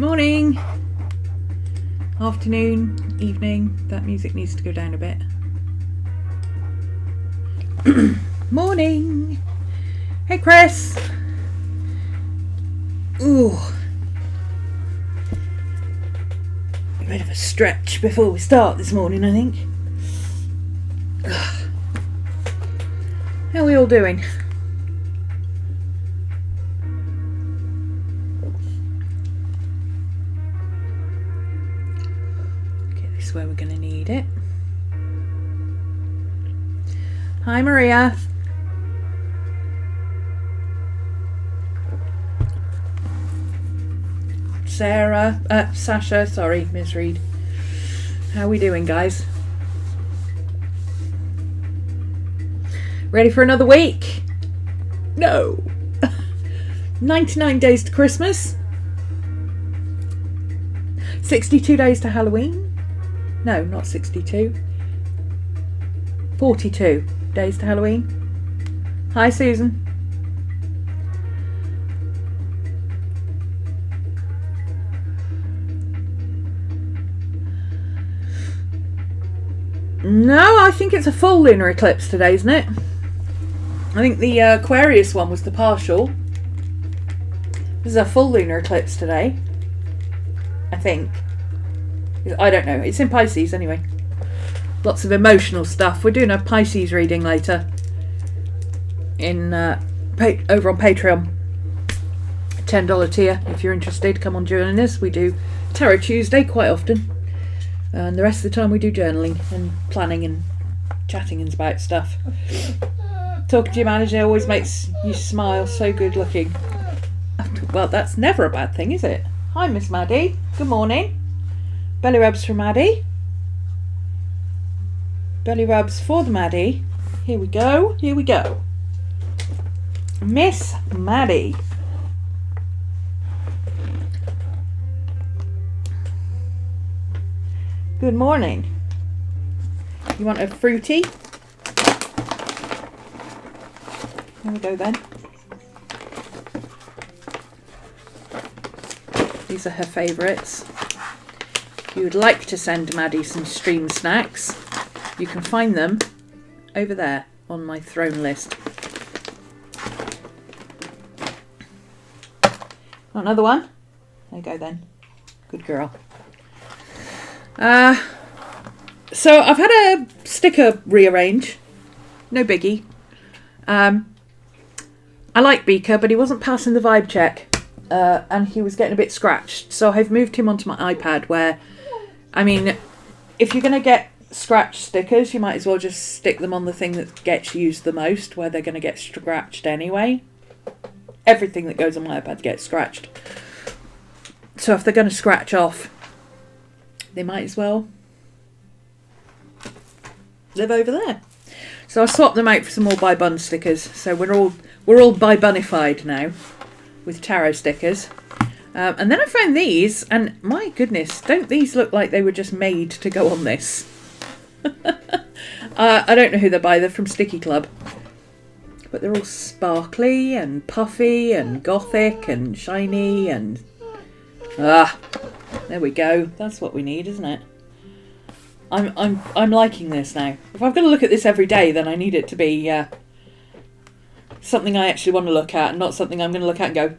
Morning, afternoon, evening. That music needs to go down a bit. Morning. Hey, Chris. Ooh. A bit of a stretch before we start this morning, I think. How are we all doing? Where we're going to need it. Hi, Maria. Sasha, sorry, misread. How are we doing, guys? Ready for another week? No. 99 days to Christmas. 62 days to Halloween. No, not 62. 42 days to Halloween. Hi, Susan. No, I think it's a full lunar eclipse today, isn't it? I think the Aquarius one was the partial. This is a full lunar eclipse today. I think. I don't know. It's in Pisces anyway. Lots of emotional stuff. We're doing a Pisces reading later in over on Patreon. $10 tier if you're interested. Come on, join us. We do Tarot Tuesday quite often, and the rest of the time we do journaling and planning and chatting and about stuff. Talking to your manager always makes you smile. So good looking. Well, that's never a bad thing, is it? Hi, Miss Maddie. Good morning. Belly rubs for Maddie. Belly rubs for the Maddie. Here we go. Here we go. Miss Maddie. Good morning. You want a fruity? There we go then. These are her favourites. If you would like to send Maddie some stream snacks, you can find them over there on my throne list. Want another one? There you go then. Good girl. So I've had a sticker rearrange. No biggie. I like Beaker, but he wasn't passing the vibe check. And he was getting a bit scratched. So I've moved him onto my iPad where, I mean, if you're going to get scratch stickers, you might as well just stick them on the thing that gets used the most, where they're going to get scratched anyway. Everything that goes on my iPad gets scratched. So if they're going to scratch off, they might as well live over there. So I swapped them out for some more Buy Bun stickers. So we're all Buy Bunified now with tarot stickers. And then I found these, and my goodness, don't these look like they were just made to go on this? I don't know who they're by. They're from Sticky Club. But they're all sparkly and puffy and gothic and shiny and... there we go. That's what we need, isn't it? I'm liking this now. If I'm going to look at this every day, then I need it to be something I actually want to look at, and not something I'm going to look at and go,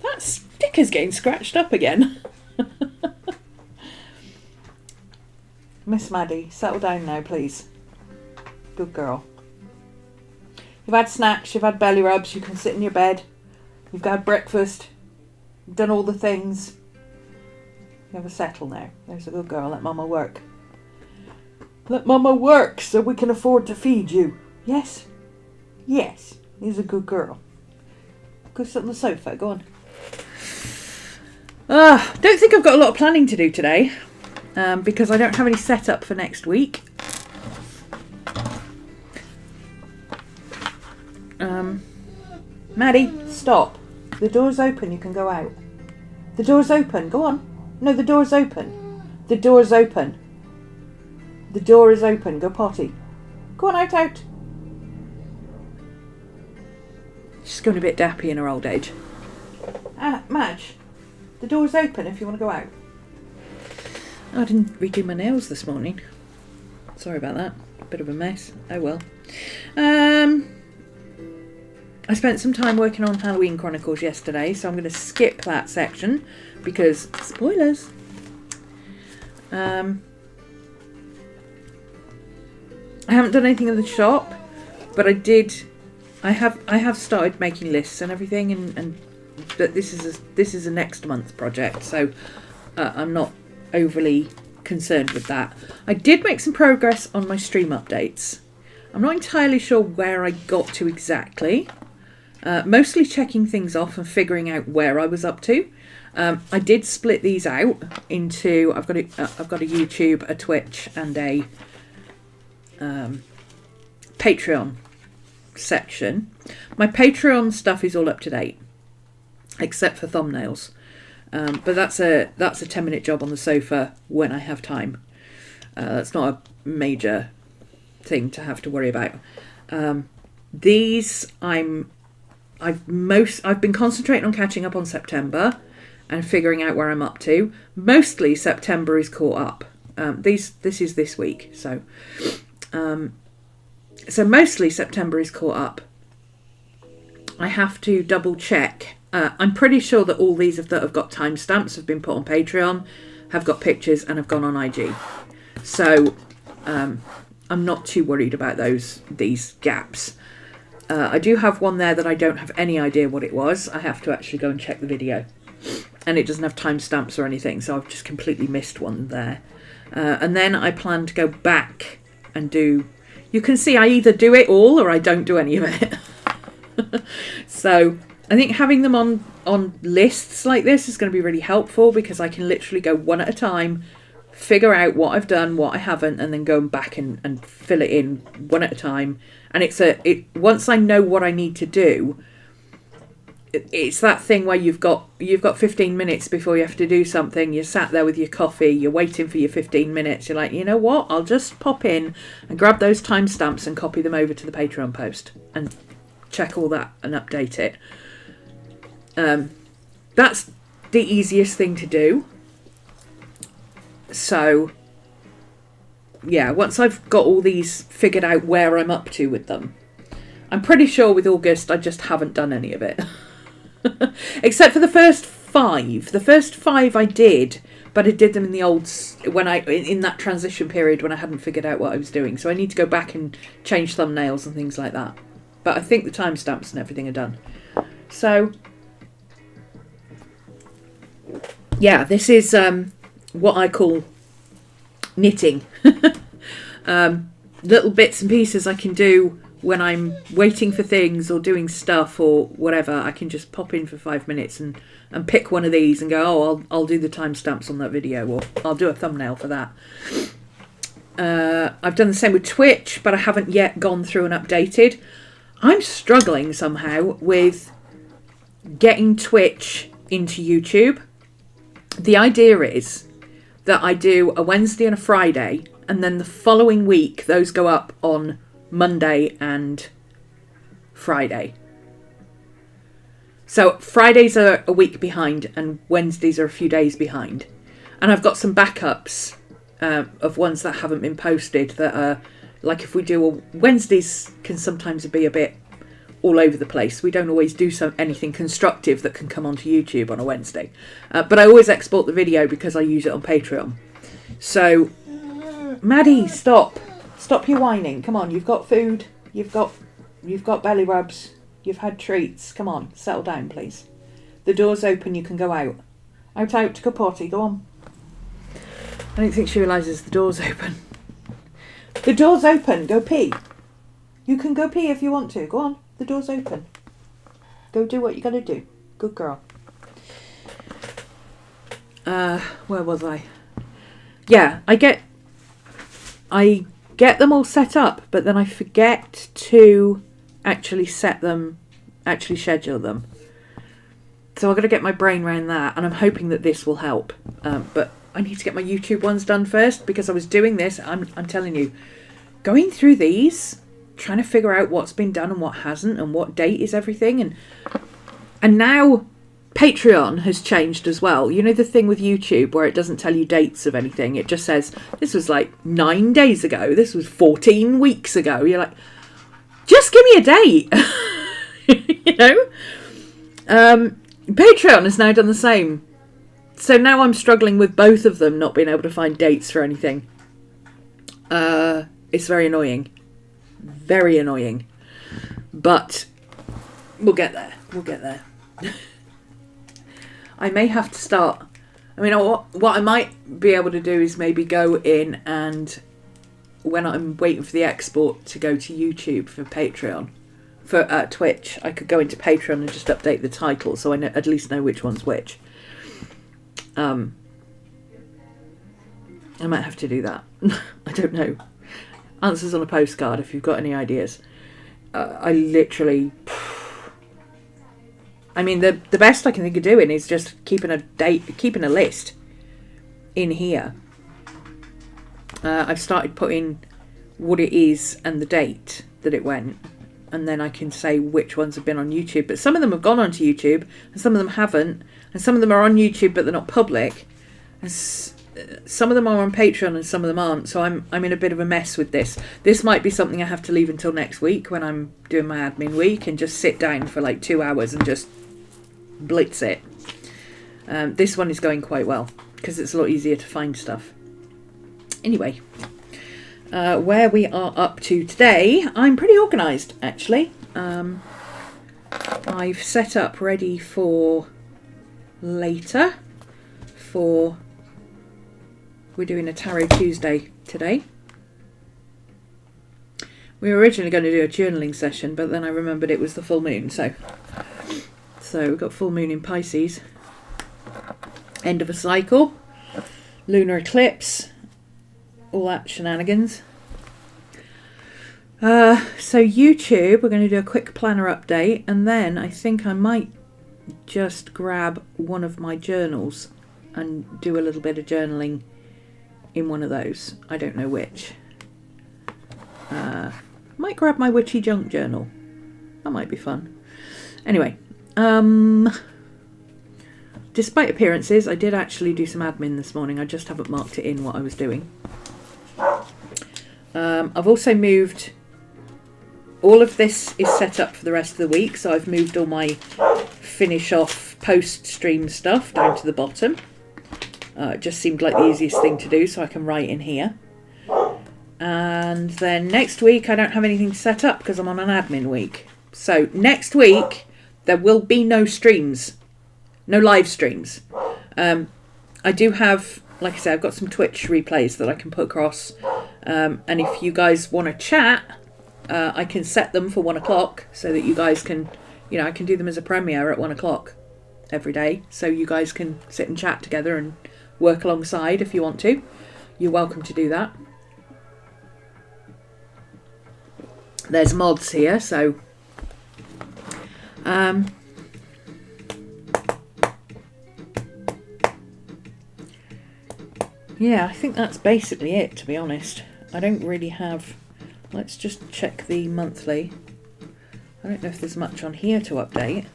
that sticker's getting scratched up again. Miss Maddie, settle down now, please. Good girl. You've had snacks, you've had belly rubs, you can sit in your bed, you've had breakfast, you've done all the things. You have a settle now. There's a good girl. Let Mama work. Let Mama work so we can afford to feed you. Yes? Yes. He's a good girl. Go sit on the sofa. Go on. Don't think I've got a lot of planning to do today, because I don't have any setup for next week. Maddie, stop. The door's open. You can go out. The door's open. Go on. No, the door's open. The door's open. The door is open. Go potty. Go on, out. She's going a bit dappy in her old age. Madge, The door's open if you want to go out. I didn't redo my nails this morning. Sorry about that. Bit of a mess. Oh well. I spent some time working on Halloween Chronicles yesterday, so I'm going to skip that section because spoilers. I haven't done anything in the shop, but I have started making lists and everything, and but this is a next month project, so I'm not overly concerned with that. I did make some progress on my stream updates. I'm not entirely sure where I got to exactly. Mostly checking things off and figuring out where I was up to. I did split these out into I've got a YouTube, a Twitch, and a Patreon section. My Patreon stuff is all up to date, except for thumbnails. But that's a 10-minute job on the sofa when I have time. That's not a major thing to have to worry about. These I've been concentrating on catching up on September and figuring out where I'm up to. Mostly September is caught up. This is this week, so mostly September is caught up. I have to double check. I'm pretty sure that all these that have got timestamps have been put on Patreon, have got pictures, and have gone on IG. So I'm not too worried about these gaps. I do have one there that I don't have any idea what it was. I have to actually go and check the video. And it doesn't have timestamps or anything, so I've just completely missed one there. And then I plan to go back and do... You can see I either do it all or I don't do any of it. So I think having them on lists like this is going to be really helpful, because I can literally go one at a time, figure out what I've done, what I haven't, and then go back and fill it in one at a time. And once I know what I need to do, it's that thing where you've got 15 minutes before you have to do something. You're sat there with your coffee, you're waiting for your 15 minutes. You're like, you know what? I'll just pop in and grab those timestamps and copy them over to the Patreon post and check all that and update it. That's the easiest thing to do. So, yeah, once I've got all these figured out where I'm up to with them, I'm pretty sure with August I just haven't done any of it. Except for the first 5. The first 5 I did, but I did them in the in that transition period when I hadn't figured out what I was doing. So I need to go back and change thumbnails and things like that. But I think the timestamps and everything are done. So, yeah, this is what I call knitting. Little bits and pieces I can do when I'm waiting for things or doing stuff or whatever. I can just pop in for 5 minutes and pick one of these and go, oh, I'll do the timestamps on that video, or I'll do a thumbnail for that. I've done the same with Twitch, but I haven't yet gone through and updated. I'm struggling somehow with getting Twitch into YouTube. The idea is that I do a Wednesday and a Friday, and then the following week those go up on Monday and Friday. So Fridays are a week behind and Wednesdays are a few days behind. And I've got some backups of ones that haven't been posted that are, like, if we do Wednesdays can sometimes be a bit all over the place. We don't always do anything constructive that can come onto YouTube on a Wednesday. But I always export the video because I use it on Patreon. So, Maddie, stop your whining. Come on, you've got food, you've got belly rubs, you've had treats. Come on, settle down, please. The door's open, you can go out. Out to go potty, go on. I don't think she realises the door's open. The door's open, go pee. You can go pee if you want to, go on. The door's open. Go do what you gotta do. Good girl. Where was I? Yeah, I get them all set up, but then I forget to actually schedule them. So I've got to get my brain around that, and I'm hoping that this will help. But I need to get my YouTube ones done first, because I was doing this, I'm telling you, going through these, trying to figure out what's been done and what hasn't, and what date is everything, and now Patreon has changed as well. You know the thing with YouTube where it doesn't tell you dates of anything. It just says, this was like 9 days ago. This was 14 weeks ago. You're like, just give me a date. You know? Patreon has now done the same. So now I'm struggling with both of them not being able to find dates for anything. It's very annoying. Very annoying. But we'll get there. We'll get there. I may have to start. I mean, what I might be able to do is maybe go in and when I'm waiting for the export to go to YouTube for Patreon, for Twitch, I could go into Patreon and just update the title so I at least know which one's which. I might have to do that. I don't know. Answers on a postcard if you've got any ideas. I literally... I mean, the best I can think of doing is just keeping a list in here. I've started putting what it is and the date that it went, and then I can say which ones have been on YouTube. But some of them have gone onto YouTube, and some of them haven't, and some of them are on YouTube but they're not public, and some of them are on Patreon and some of them aren't. So I'm in a bit of a mess with this. This might be something I have to leave until next week when I'm doing my admin week and just sit down for like 2 hours and just blitz it. This one is going quite well because it's a lot easier to find stuff. Anyway, where we are up to today, I'm pretty organised actually. I've set up ready for later for... We're doing a Tarot Tuesday today. We were originally going to do a journaling session, but then I remembered it was the full moon, so we've got full moon in Pisces. End of a cycle. Lunar eclipse. All that shenanigans. So YouTube, we're going to do a quick planner update, and then I think I might just grab one of my journals and do a little bit of journaling in one of those. I don't know which. Might grab my witchy junk journal. That might be fun. Anyway, despite appearances, I did actually do some admin this morning. I just haven't marked it in what I was doing. I've also moved... All of this is set up for the rest of the week, so I've moved all my finish off post-stream stuff down to the bottom. It just seemed like the easiest thing to do, so I can write in here. And then next week I don't have anything set up because I'm on an admin week. So next week there will be no streams, no live streams. I do have, like I said, I've got some Twitch replays that I can put across. And if you guys want to chat, I can set them for 1 o'clock so that you guys can, you know, I can do them as a premiere at 1 o'clock every day. So you guys can sit and chat together and work alongside if you want to. You're welcome to do that. There's mods here, so yeah, I think that's basically it, to be honest. I don't really have... Let's just check the monthly. I don't know if there's much on here to update.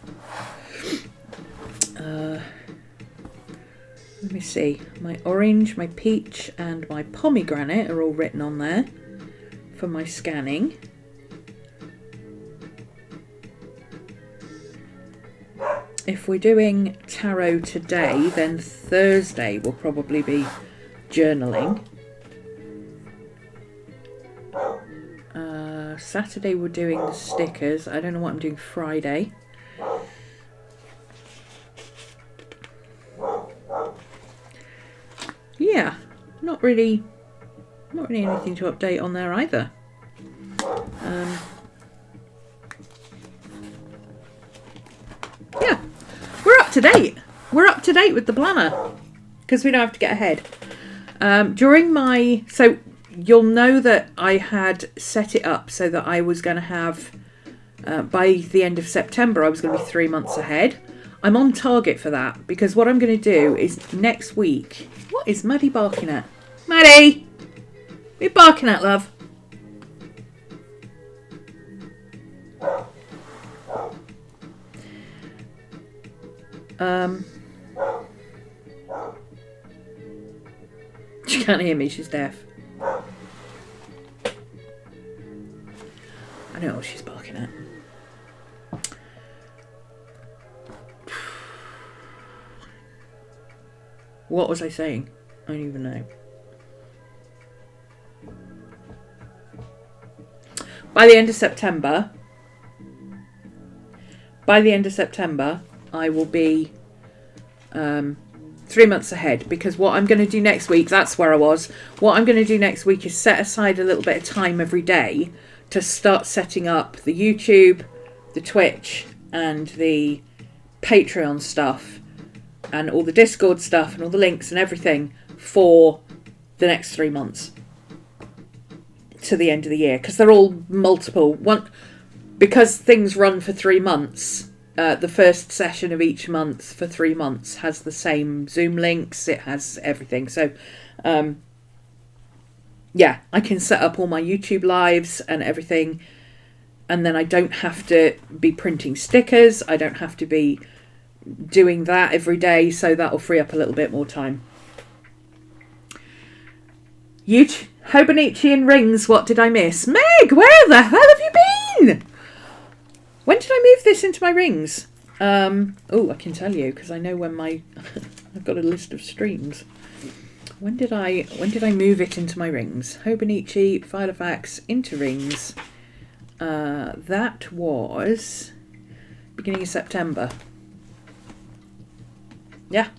Let me see. My orange, my peach and my pomegranate are all written on there for my scanning. If we're doing tarot today, then Thursday will probably be journaling. Saturday we're doing the stickers. I don't know what I'm doing Friday. Yeah, not really anything to update on there either. Yeah, we're up to date. We're up to date with the planner because we don't have to get ahead. So you'll know that I had set it up so that I was going to have, by the end of September, I was going to be 3 months ahead. I'm on target for that because what I'm going to do is next week... What is Maddie barking at? Maddie! What are you barking at, love? She can't hear me, she's deaf. I know what she's barking at. What was I saying? I don't even know. By the end of September, I will be 3 months ahead, because what I'm going to do next week, that's where I was. What I'm going to do next week is set aside a little bit of time every day to start setting up the YouTube, the Twitch, and the Patreon stuff, and all the Discord stuff, and all the links and everything for the next 3 months to the end of the year, because they're all multiple. Because things run for 3 months. The first session of each month for 3 months has the same Zoom links. It has everything. So, yeah, I can set up all my YouTube lives and everything. And then I don't have to be printing stickers. I don't have to be doing that every day. So that'll free up a little bit more time. Hobonichi and rings. What did I miss? Meg, where the hell have you been? When did I move this into my rings? Oh, I can tell you, because I know when my I've got a list of streams. When did I move it into my rings? Hobonichi, Filofax, into rings. That was beginning of September. Yeah.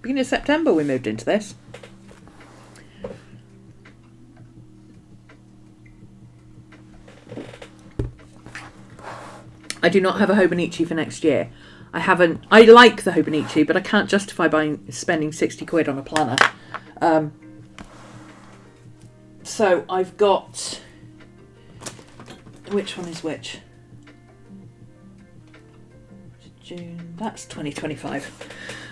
Beginning of September we moved into this. I do not have a Hobonichi for next year. I like the Hobonichi, but I can't justify spending 60 quid on a planner. So I've got... Which one is which? June. That's 2025.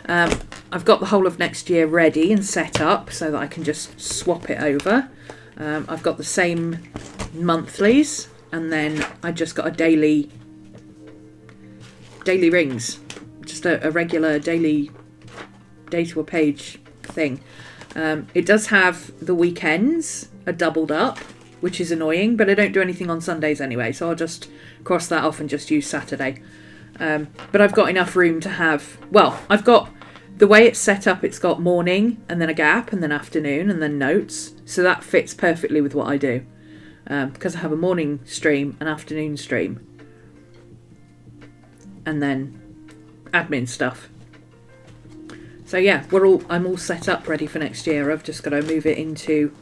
I've got the whole of next year ready and set up so that I can just swap it over. I've got the same monthlies, and then I just got a daily rings, just a regular daily day to a page thing. It does have the weekends are doubled up, which is annoying, but I don't do anything on Sundays anyway, so I'll just cross that off and just use Saturday. But I've got enough room to have, well, I've got, the way it's set up, it's got morning and then a gap and then afternoon and then notes, so that fits perfectly with what I do, because I have a morning stream, an afternoon stream, and then admin stuff. So yeah, I'm all set up ready for next year. I've just got to move it into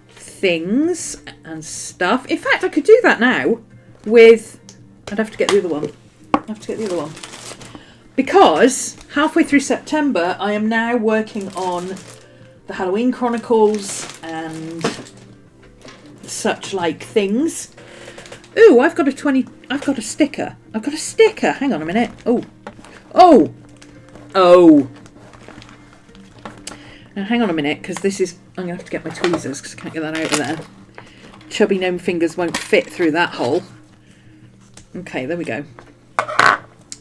things and stuff. In fact, I could do that now with... I'd have to get the other one. Because halfway through September, I am now working on the Halloween Chronicles and such like things. Ooh, I've got a sticker. I've got a sticker. Hang on a minute. Oh. Now hang on a minute, because this is... I'm going to have to get my tweezers, because I can't get that out of there. Chubby gnome fingers won't fit through that hole. Okay, there we go.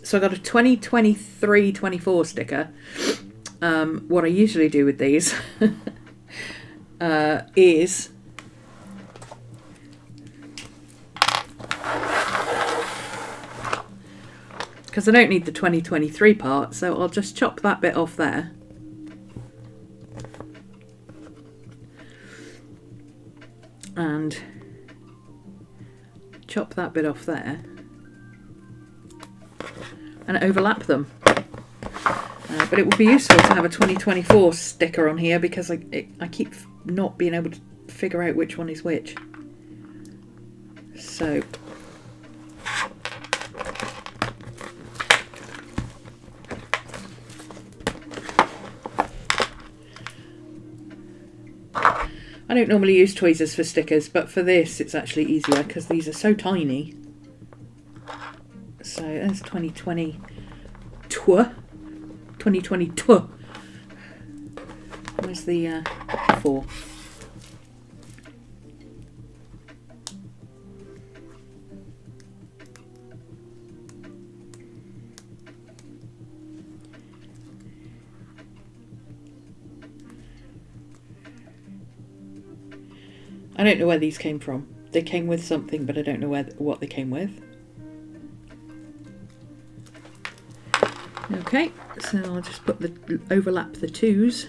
So I got a 2023-24 sticker. What I usually do with these is... because I don't need the 2023 part, so I'll just chop that bit off there. And chop that bit off there. And overlap them. But it would be useful to have a 2024 sticker on here, because I keep not being able to figure out which one is which. So... I don't normally use tweezers for stickers, but for this it's actually easier because these are so tiny. So there's 2022. 2022. Where's the 4? I don't know where these came from. They came with something, but I don't know what they came with. Okay, so I'll just overlap the 2s.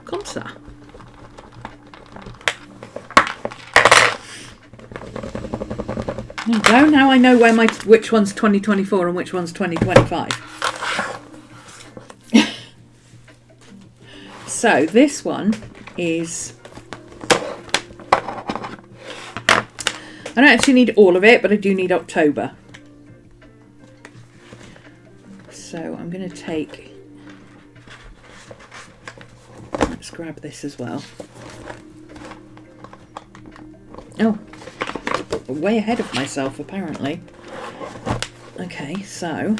Comme ça. There you go. Now I know which one's 2024 and which one's 2025. So this one is... I don't actually need all of it, but I do need October. So I'm going to take... Let's grab this as well. Oh, way ahead of myself apparently. Okay, so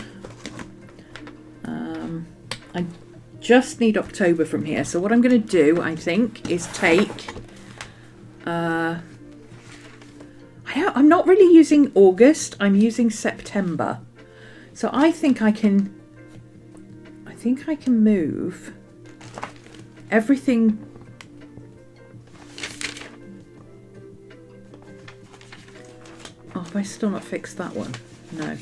I just need October from here. So what I'm going to do, I think, is take... I'm not really using August. I'm using September. So I think I can move everything. Oh, have I still not fixed that one? No.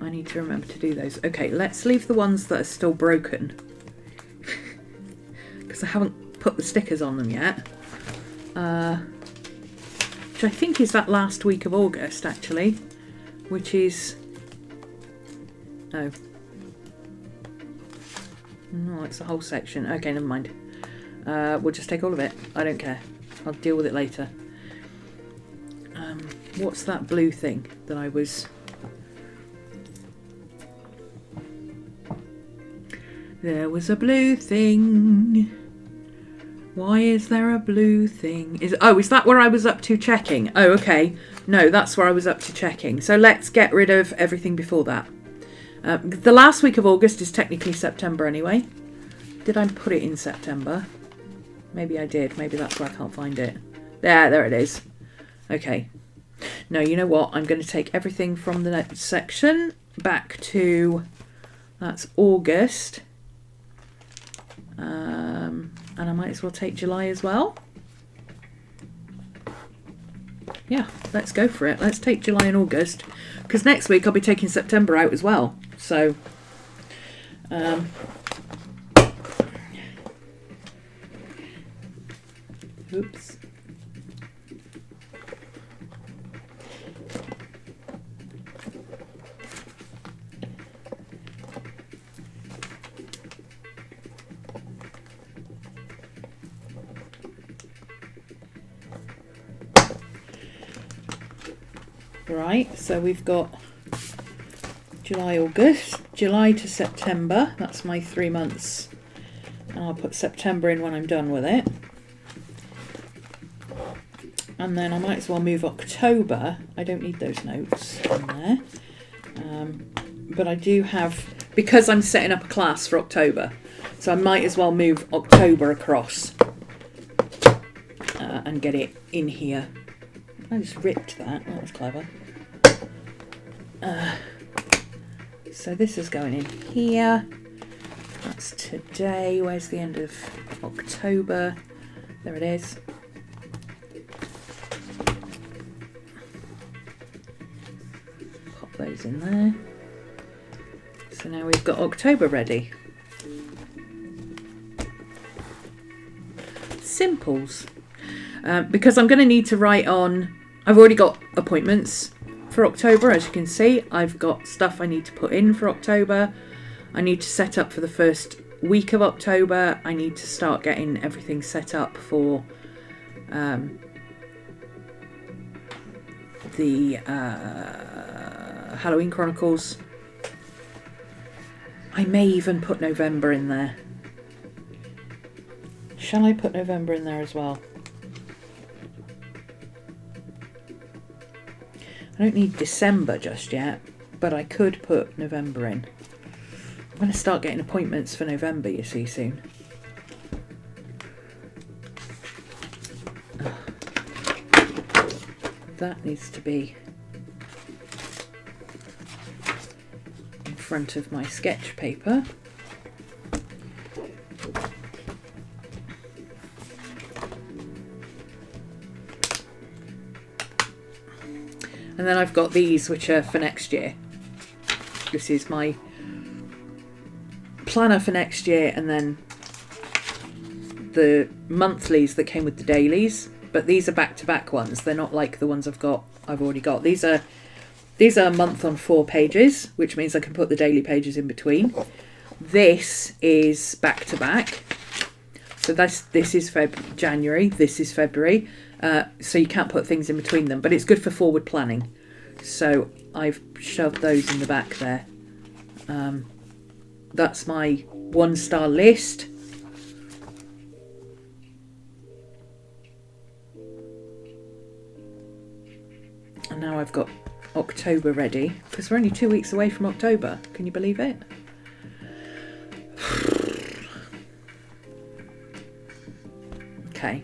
I need to remember to do those. Okay, let's leave the ones that are still broken. Because I haven't put the stickers on them yet. Which I think is that last week of August, actually. Which is... Oh. No, it's a whole section. Okay, never mind. We'll just take all of it. I don't care. I'll deal with it later. What's that blue thing that I was... There was a blue thing. Why is there a blue thing? Is that where I was up to checking? Oh, okay. No, that's where I was up to checking. So let's get rid of everything before that. The last week of August is technically September anyway. Did I put it in September? Maybe I did. Maybe that's where I can't find it. There it is. Okay. No, you know what? I'm going to take everything from the next section back to... That's August. And I might as well take July as well. Yeah, let's go for it. Let's take July and August. Because next week I'll be taking September out as well. So... Oops. Right, so we've got July, August, July to September. That's my 3 months. And I'll put September in when I'm done with it. And then I might as well move October. I don't need those notes in there. But I do have, because I'm setting up a class for October, so I might as well move October across and get it in here. I just ripped that. That was clever. So this is going in here. That's today. Where's the end of October? There it is. Pop those in there. So now we've got October ready. Simples. Because I'm going to need to write on... I've already got appointments for October, as you can see. I've got stuff I need to put in for October. I need to set up for the first week of October. I need to start getting everything set up for the Halloween Chronicles. I may even put November in there. Shall I put November in there as well? I don't need December just yet, but I could put November in. I'm going to start getting appointments for November, you see, soon. That needs to be in front of my sketch paper. And then I've got these, which are for next year. This is my planner for next year, and then the monthlies that came with the dailies. But these are back-to-back ones. They're not like the ones I've already got. These are a month on 4 pages, which means I can put the daily pages in between. This is back-to-back. So this is January. This is February. So you can't put things in between them, but it's good for forward planning. So I've shoved those in the back there. That's my 1-star list. And now I've got October ready, because we're only 2 weeks away from October. Can you believe it? Okay.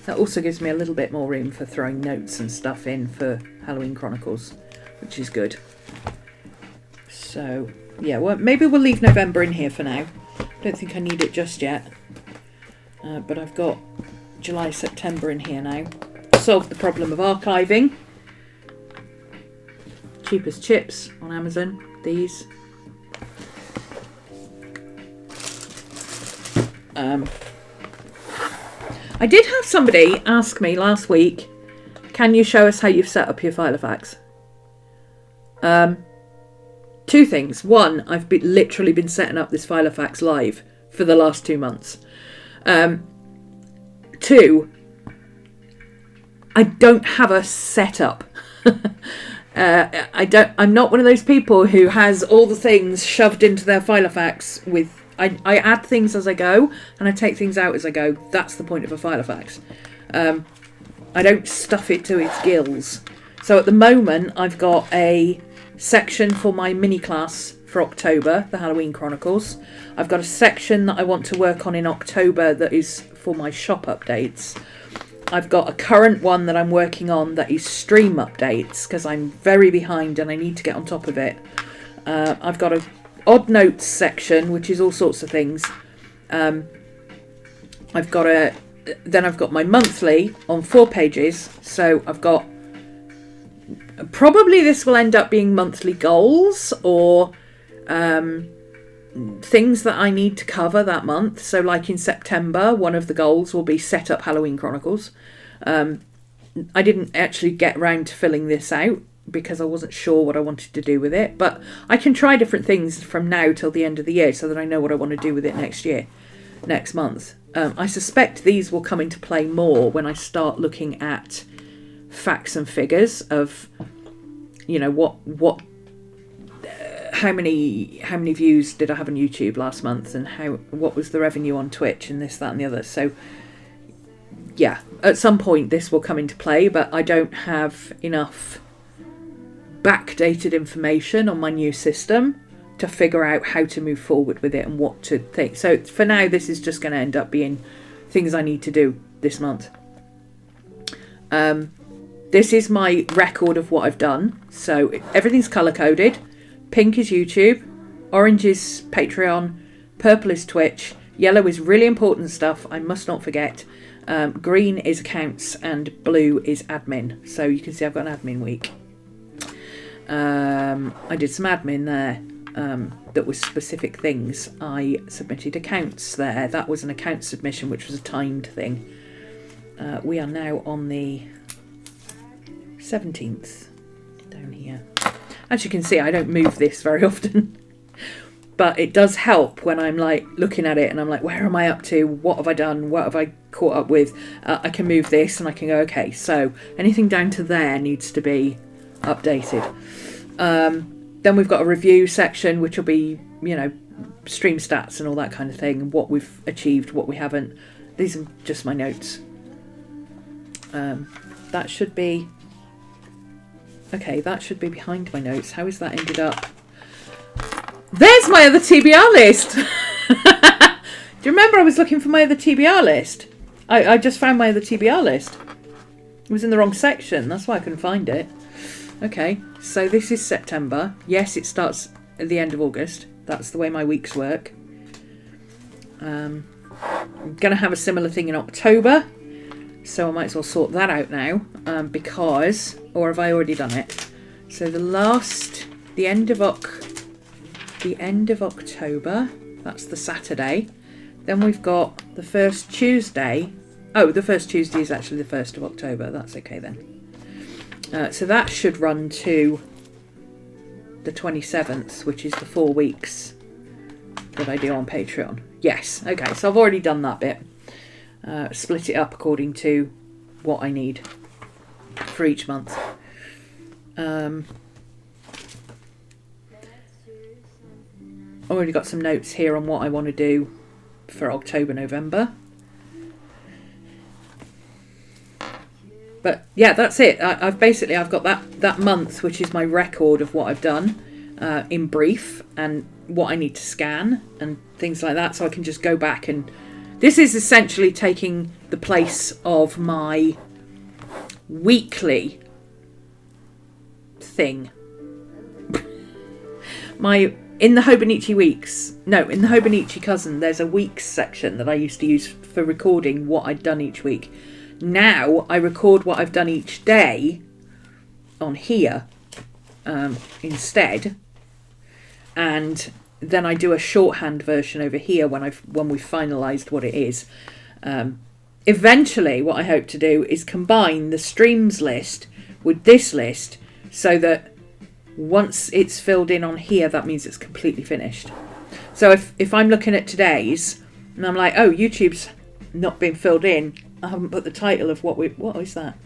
That also gives me a little bit more room for throwing notes and stuff in for Halloween Chronicles, which is good. So, yeah, well, maybe we'll leave November in here for now. Don't think I need it just yet. But I've got July, September in here now. Solved the problem of archiving. Cheap as chips on Amazon, these. I did have somebody ask me last week, can you show us how you've set up your Filofax? 2 things. One, I've literally been setting up this Filofax live for the last 2 months. 2, I don't have a setup. I'm not one of those people who has all the things shoved into their Filofax with... I add things as I go, and I take things out as I go. That's the point of a Filofax. I don't stuff it to its gills. So at the moment, I've got a section for my mini class for October, the Halloween Chronicles. I've got a section that I want to work on in October that is for my shop updates. I've got a current one that I'm working on that is stream updates, because I'm very behind and I need to get on top of it. I've got a odd notes section, which is all sorts of things. Then I've got my monthly on 4 pages. So I've got, probably this will end up being monthly goals or things that I need to cover that month. So like in September, one of the goals will be set up Halloween Chronicles. I didn't actually get around to filling this out because I wasn't sure what I wanted to do with it, but I can try different things from now till the end of the year so that I know what I want to do with it next month. I suspect these will come into play more when I start looking at facts and figures of, you know, how many views did I have on YouTube last month, and what was the revenue on Twitch, and this, that, and the other. So yeah, at some point this will come into play, but I don't have enough backdated information on my new system to figure out how to move forward with it and what to think. So for now, this is just going to end up being things I need to do this month. This is my record of what I've done. So everything's color coded. Pink is YouTube, orange is Patreon, purple is Twitch, yellow is really important stuff I must not forget, green is accounts, and blue is admin. So you can see I've got an admin week. I did some admin there that was specific things. I submitted accounts there. That was an account submission, which was a timed thing. We are now on the 17th down here. As you can see, I don't move this very often, but it does help when I'm like looking at it and I'm like, where am I up to? What have I done? What have I caught up with? I can move this and I can go, okay, so anything down to there needs to be updated. Then we've got a review section, which will be, you know, stream stats and all that kind of thing, what we've achieved, what we haven't. These are just my notes. That should be okay, that should be behind my notes. How has that ended up? There's my other TBR list. Do you remember I was looking for my other TBR list? I just found my other TBR list. It was in the wrong section, that's why I couldn't find it. Okay, so this is September. Yes, it starts at the end of August. That's the way my weeks work. I'm going to have a similar thing in October. So I might as well sort that out now. Because... Or have I already done it? So the end of October. That's the Saturday. Then we've got the first Tuesday. Oh, the first Tuesday is actually the 1st of October. That's okay then. So that should run to the 27th, which is the 4 weeks that I do on Patreon. Yes, okay, so I've already done that bit. Split it up according to what I need for each month. I've already got some notes here on what I want to do for October, November. But yeah, that's it. I've got that month, which is my record of what I've done in brief and what I need to scan and things like that. So I can just go back and this is essentially taking the place of my weekly thing. In the Hobonichi Cousin, there's a weeks section that I used to use for recording what I'd done each week. Now I record what I've done each day on here instead, and then I do a shorthand version over here when we've finalised what it is. Eventually, what I hope to do is combine the streams list with this list so that once it's filled in on here, that means it's completely finished. So if I'm looking at today's and I'm like, oh, YouTube's not been filled in, I haven't put the title of what is that?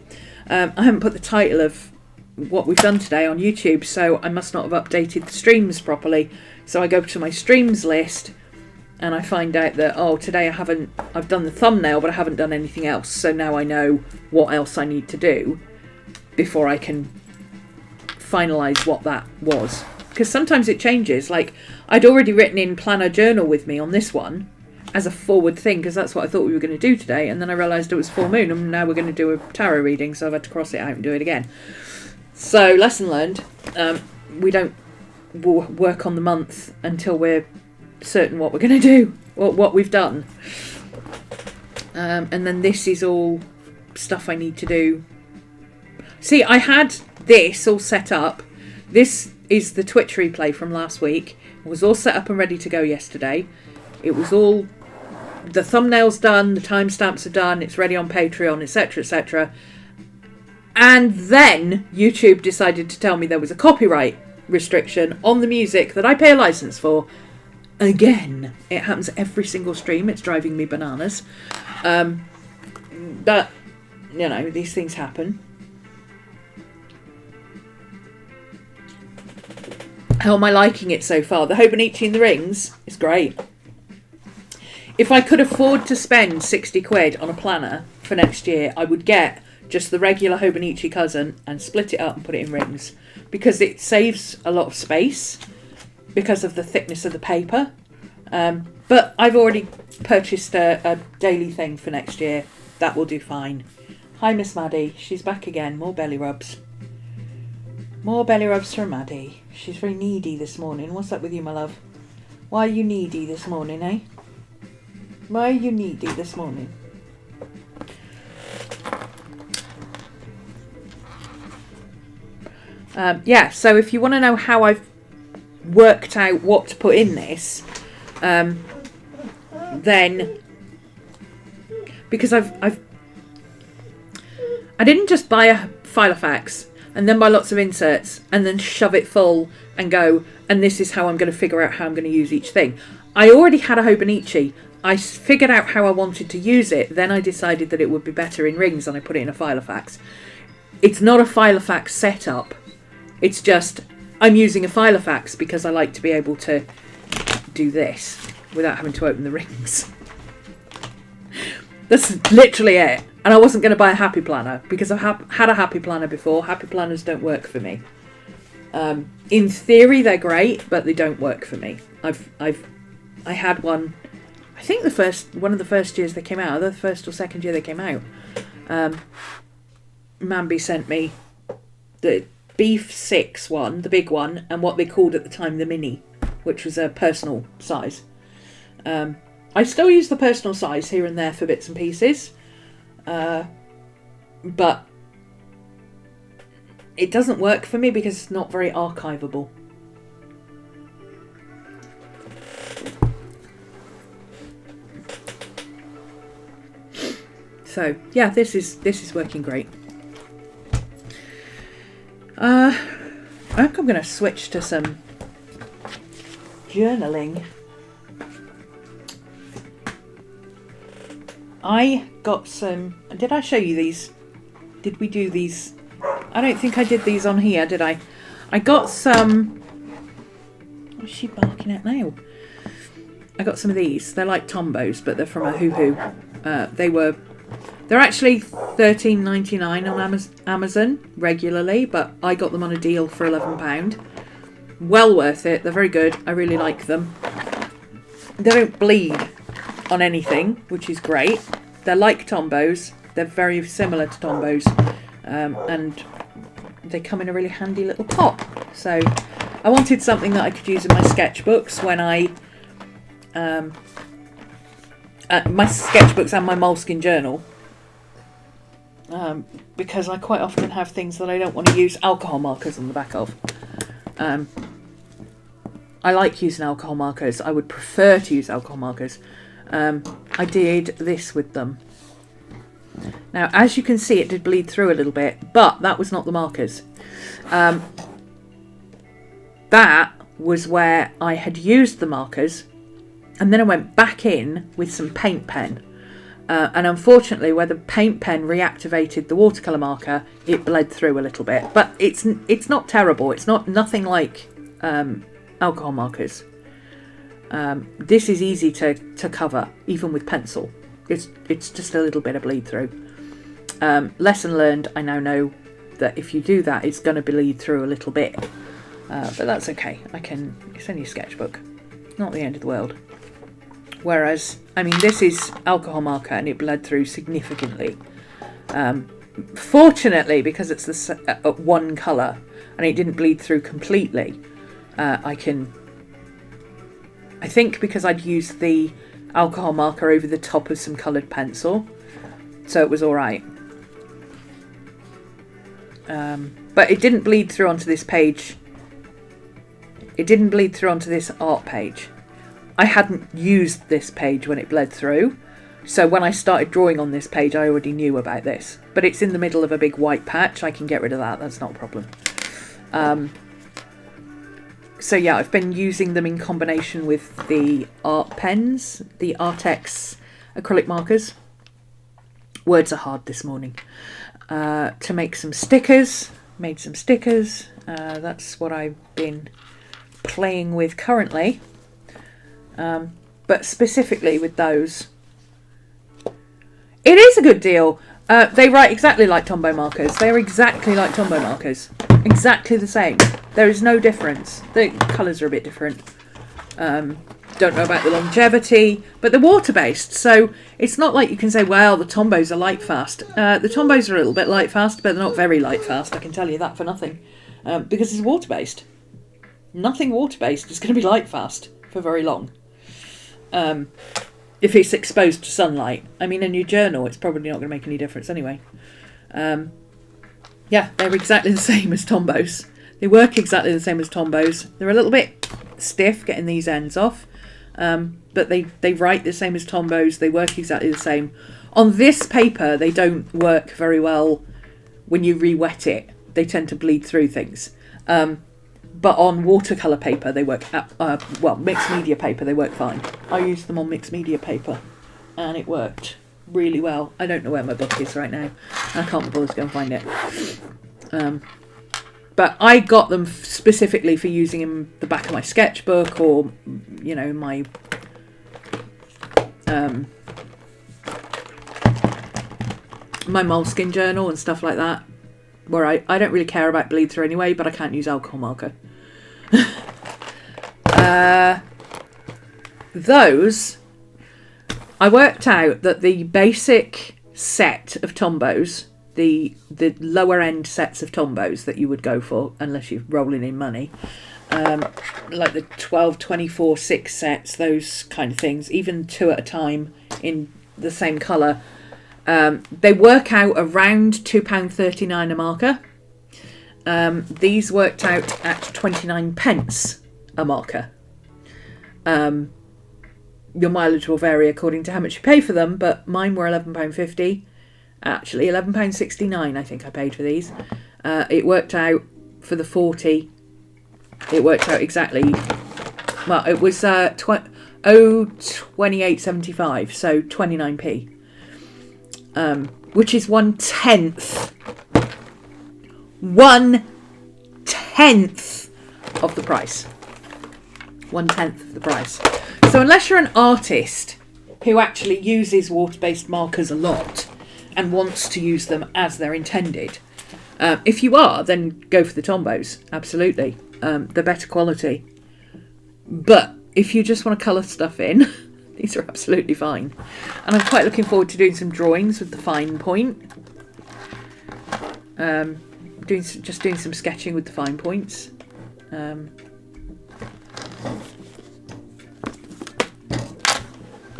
I haven't put the title of what we've done today on YouTube, so I must not have updated the streams properly. So I go to my streams list and I find out that, oh, today I've done the thumbnail, but I haven't done anything else. So now I know what else I need to do before I can finalise what that was. Because sometimes it changes. Like, I'd already written in planner journal with me on this one as a forward thing, because that's what I thought we were going to do today, and then I realised it was full moon and now we're going to do a tarot reading, so I've had to cross it out and do it again. So lesson learned. We don't work on the month until we're certain what we're going to do, or what we've done. And then this is all stuff I need to do. See, I had this all set up. This is the Twitch replay from last week. It was all set up and ready to go yesterday. It was all, the thumbnail's done, the timestamps are done, it's ready on Patreon, etc, etc. And then YouTube decided to tell me there was a copyright restriction on the music that I pay a license for. Again, it happens every single stream. It's driving me bananas. But, you know, these things happen. How am I liking it so far? The Hobonichi in the Rings is great. If I could afford to spend 60 quid on a planner for next year, I would get just the regular Hobonichi Cousin and split it up and put it in rings, because it saves a lot of space because of the thickness of the paper. But I've already purchased a daily thing for next year. That will do fine. Hi, Miss Maddie. She's back again. More belly rubs. More belly rubs for Maddie. She's very needy this morning. What's up with you, my love? Why are you needy this morning, eh? Why are you needy this morning? Yeah, so if you want to know how I've worked out what to put in this, then because I didn't just buy a file of facts and then buy lots of inserts and then shove it full and go, and this is how I'm going to figure out how I'm going to use each thing. I already had a Hobonichi. I figured out how I wanted to use it. Then I decided that it would be better in rings and I put it in a file of facts. It's not a file of facts setup. It's just I'm using a file of facts because I like to be able to do this without having to open the rings. That's literally it. And I wasn't going to buy a happy planner because I've had a happy planner before. Happy planners don't work for me. In theory, they're great, but they don't work for me. I had one. I think one of the first years they came out, the first or second year they came out. Mambi sent me Beef 6 one, the big one, and what they called at the time the mini, which was a personal size. I still use the personal size here and there for bits and pieces, but it doesn't work for me because it's not very archivable. So yeah, this is working great. I think I'm going to switch to some journaling. I got some... Did I show you these? Did we do these? I don't think I did these on here, did I? I got some... What's she barking at now? I got some of these. They're like Tombos, but they're from a Hoo-Hoo. They're actually $13.99 on Amazon regularly, but I got them on a deal for £11. Well worth it. They're very good. I really like them. They don't bleed on anything, which is great. They're like Tombos. They're very similar to Tombos, and they come in a really handy little pot. So I wanted something that I could use in my sketchbooks when my sketchbooks and my moleskin journal, because I quite often have things that I don't want to use alcohol markers on the back of. I like using alcohol markers. I would prefer to use alcohol markers. I did this with them. Now, as you can see, it did bleed through a little bit, but that was not the markers. That was where I had used the markers, and then I went back in with some paint pen. And unfortunately, where the paint pen reactivated the watercolour marker, it bled through a little bit. But it's not terrible. It's nothing like alcohol markers. This is easy to cover, even with pencil. It's just a little bit of bleed through. Lesson learned. I now know that if you do that, it's going to bleed through a little bit. But that's okay. It's only a sketchbook. Not the end of the world. Whereas, I mean, this is alcohol marker and it bled through significantly. Fortunately, because it's the one colour and it didn't bleed through completely, I think because I'd used the alcohol marker over the top of some coloured pencil, so it was alright. But it didn't bleed through onto this page. It didn't bleed through onto this art page. I hadn't used this page when it bled through, so when I started drawing on this page I already knew about this. But it's in the middle of a big white patch. I can get rid of that, that's not a problem. So yeah, I've been using them in combination with the art pens, the Artex acrylic markers. Words are hard this morning. To make some stickers. Made some stickers. That's what I've been playing with currently. But specifically with those, it is a good deal. They write exactly like Tombow markers. They're exactly like Tombow markers. Exactly the same. There is no difference. The colours are a bit different. Don't know about the longevity, but they're water-based. So it's not like you can say, well, the Tombows are light fast. The Tombows are a little bit light fast, but they're not very light fast. I can tell you that for nothing. Because it's water-based. Nothing water-based is going to be light fast for very long. If it's exposed to sunlight. I mean, in your journal, it's probably not going to make any difference anyway. Yeah, they're exactly the same as Tombows. They work exactly the same as Tombows. They're a little bit stiff getting these ends off, but they write the same as Tombows. They work exactly the same. On this paper, they don't work very well when you re-wet it. They tend to bleed through things. But on watercolour paper, they work, mixed media paper, they work fine. I used them on mixed media paper, and it worked really well. I don't know where my book is right now. I can't be bothered to go and find it. But I got them specifically for using in the back of my sketchbook, or, you know, my my moleskin journal and stuff like that, where I don't really care about bleed through anyway, but I can't use alcohol marker. Those, I worked out that the basic set of Tombows, the lower end sets of Tombos that you would go for, unless you're rolling in money. Like the 12, 24, 6 sets, those kind of things, even 2 at a time in the same colour. They work out around £2.39 a marker. These worked out at 29 pence a marker. Your mileage will vary according to how much you pay for them, but mine were £11.50. Actually, £11.69 I think I paid for these. It worked out for the 40. It worked out exactly. Well, it was 28.75, so 29p. Which is 1/10. 1/10 of the price. 1/10 of the price. So unless you're an artist who actually uses water-based markers a lot and wants to use them as they're intended, if you are, then go for the Tombos. Absolutely. They're better quality. But if you just want to colour stuff in, these are absolutely fine. And I'm quite looking forward to doing some drawings with the fine point. Doing some sketching with the fine points. In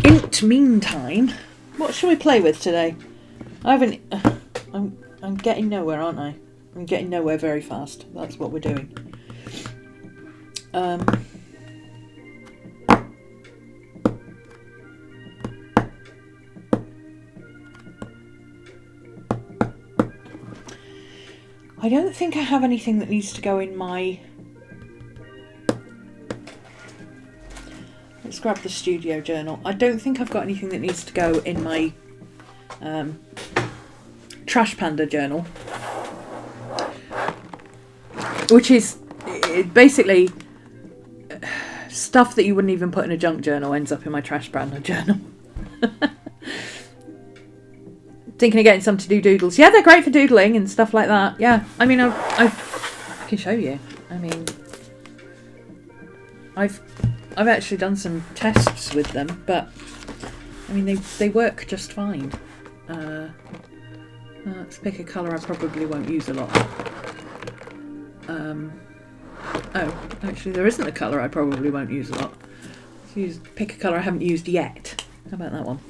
the meantime, what shall we play with today? I haven't. I'm getting nowhere, aren't I? I'm getting nowhere very fast. That's what we're doing. I don't think I have anything that needs to go in my... Let's grab the studio journal. I don't think I've got anything that needs to go in my Trash Panda journal. Which is basically stuff that you wouldn't even put in a junk journal ends up in my Trash Panda journal. Thinking of getting some to do doodles. Yeah, they're great for doodling and stuff like that. Yeah, I mean, I can show you. I mean, I've actually done some tests with them, but I mean, they work just fine. Let's pick a colour I probably won't use a lot. Oh, actually, there isn't a colour I probably won't use a lot. Let's pick a colour I haven't used yet. How about that one?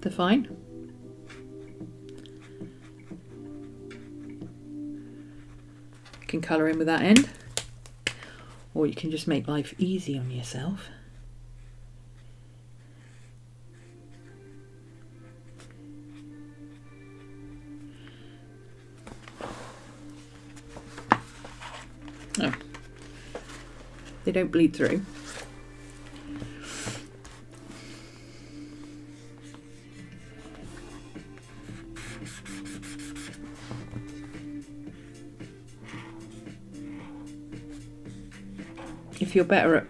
They're fine. You can colour in with that end, or you can just make life easy on yourself. Oh, they don't bleed through. If you're better at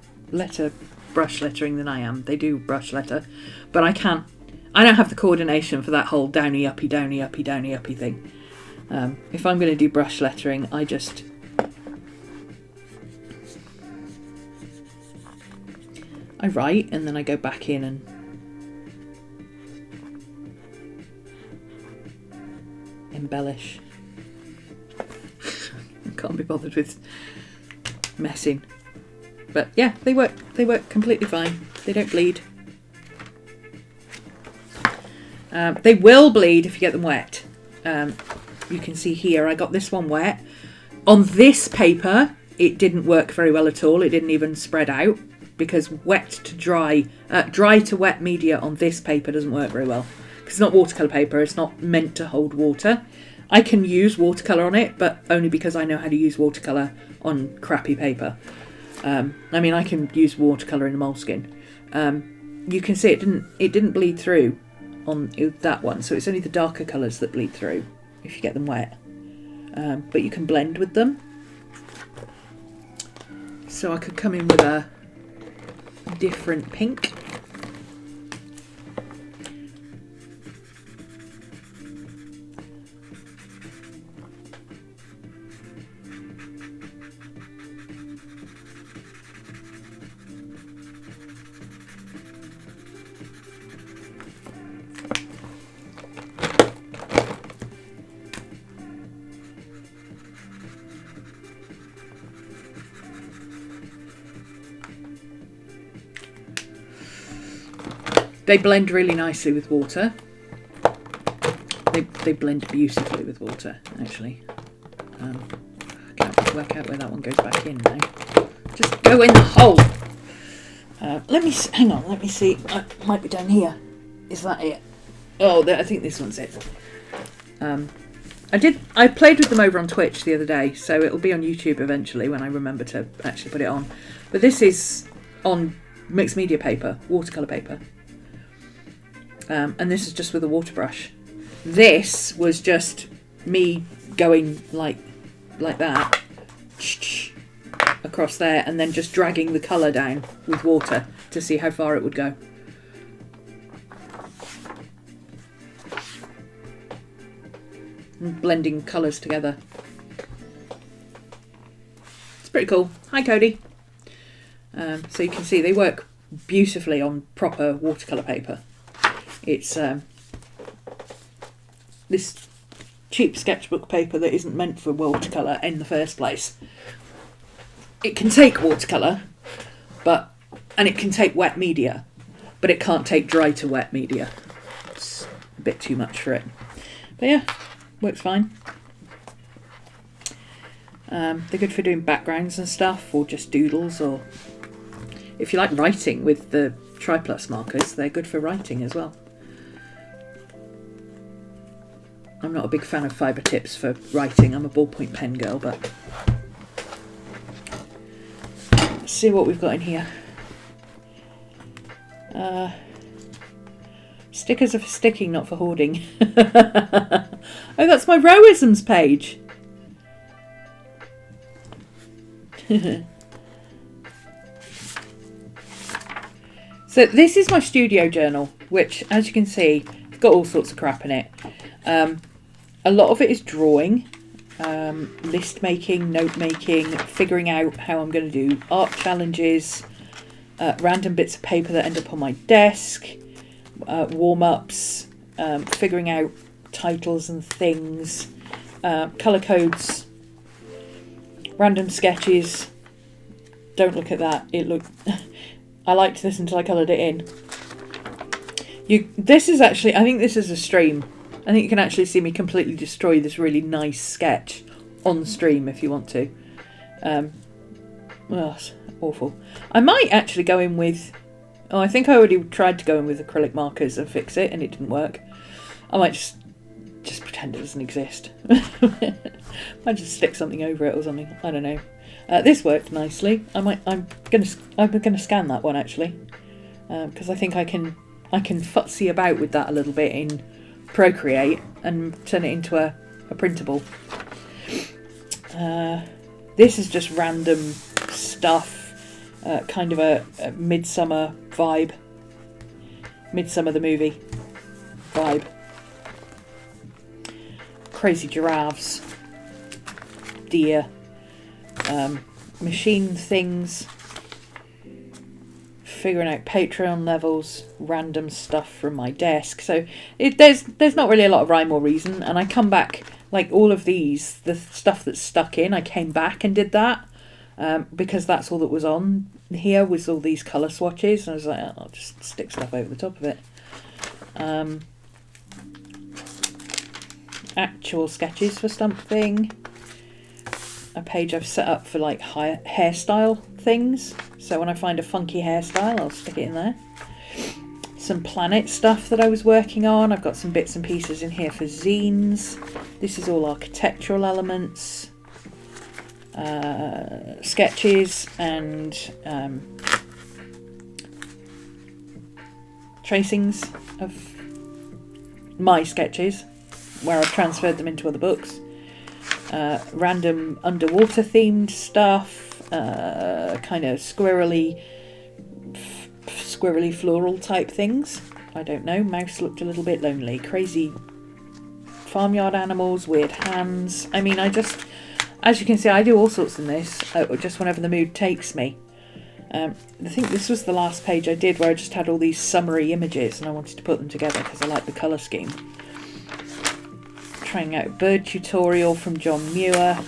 brush lettering than I am, they do brush letter, but I don't have the coordination for that whole downy uppy downy uppy downy uppy thing. If I'm going to do brush lettering, I write and then I go back in and embellish. Can't be bothered with messing. But yeah, they work completely fine. They don't bleed. They will bleed if you get them wet. You can see here I got this one wet. On this paper it didn't work very well at all. It didn't even spread out, because wet to dry, dry to wet media on this paper doesn't work very well. Because it's not watercolour paper, it's not meant to hold water. I can use watercolour on it, but only because I know how to use watercolour on crappy paper. I mean, I can use watercolour in a moleskin. You can see it didn't bleed through on that one, so it's only the darker colours that bleed through if you get them wet. But you can blend with them. So I could come in with a different pink. They blend really nicely with water. They blend beautifully with water, actually. I can't work out where that one goes back in now. Just go in the hole. Let me hang on. Let me see. It might be down here. Is that it? Oh, I think this one's it. I played with them over on Twitch the other day, so it'll be on YouTube eventually when I remember to actually put it on. But this is on mixed media paper, watercolour paper. And this is just with a water brush. This was just me going like that across there and then just dragging the colour down with water to see how far it would go. And blending colours together. It's pretty cool. Hi Cody. So you can see they work beautifully on proper watercolour paper. It's this cheap sketchbook paper that isn't meant for watercolour in the first place. It can take watercolour, and it can take wet media, but it can't take dry to wet media. It's a bit too much for it. But yeah, works fine. They're good for doing backgrounds and stuff, or just doodles, or if you like writing with the Tri-Plus markers, they're good for writing as well. I'm not a big fan of fibre tips for writing. I'm a ballpoint pen girl, but let's see what we've got in here. Stickers are for sticking, not for hoarding. Oh, that's my Rowisms page. So this is my studio journal, which, as you can see, it's got all sorts of crap in it. A lot of it is drawing, list making, note making, figuring out how I'm going to do art challenges, random bits of paper that end up on my desk, warm-ups, figuring out titles and things, colour codes, random sketches. Don't look at that. It looked... I liked this until I coloured it in. This is actually... I think this is a stream. I think you can actually see me completely destroy this really nice sketch on stream if you want to. Oh, that's awful. I might actually go in with... Oh, I think I already tried to go in with acrylic markers and fix it, and it didn't work. I might just pretend it doesn't exist. Might just stick something over it or something. I don't know. This worked nicely. I'm gonna scan that one actually, because I think I can futzy about with that a little bit in Procreate and turn it into a printable. This is just random stuff, kind of a Midsummer vibe, Midsummer the movie vibe. Crazy giraffes, deer, machine things, figuring out Patreon levels, random stuff from my desk. So there's not really a lot of rhyme or reason, and I come back, like all of these, the stuff that's stuck in, I came back and did that, because that's all that was on here was all these colour swatches, and I was like, oh, I'll just stick stuff over the top of it. Actual sketches for something. A page I've set up for like hairstyle things, so when I find a funky hairstyle I'll stick it in there. Some planet stuff that I was working on. I've got some bits and pieces in here for zines. This is all architectural elements, sketches and tracings of my sketches where I've transferred them into other books. Random underwater themed stuff, kind of squirrely floral type things. I don't know, mouse looked a little bit lonely. Crazy farmyard animals, weird hands. I mean, as you can see, I do all sorts in this, just whenever the mood takes me. I think this was the last page I did where I just had all these summary images and I wanted to put them together because I like the colour scheme. Trying out a bird tutorial from John Muir,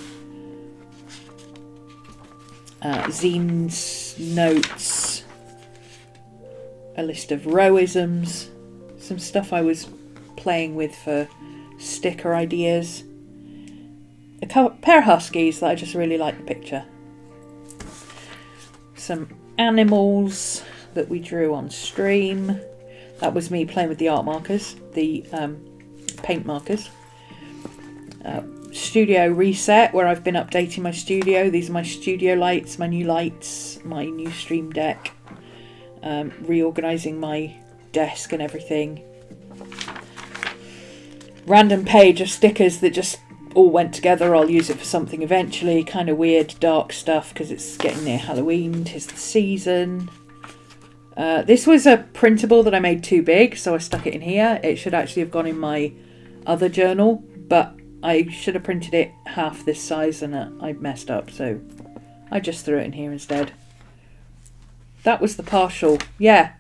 zines, notes, a list of Rhoisms, some stuff I was playing with for sticker ideas, a pair of Huskies that I just really like the picture, some animals that we drew on stream. That was me playing with the art markers, the paint markers. Studio reset, where I've been updating my studio. These are my studio lights, my new stream deck. Reorganising my desk and everything. Random page of stickers that just all went together. I'll use it for something eventually. Kind of weird, dark stuff because it's getting near Halloween. 'Tis the season. This was a printable that I made too big, so I stuck it in here. It should actually have gone in my other journal, but I should have printed it half this size and I messed up, so I just threw it in here instead. That was the partial, yeah,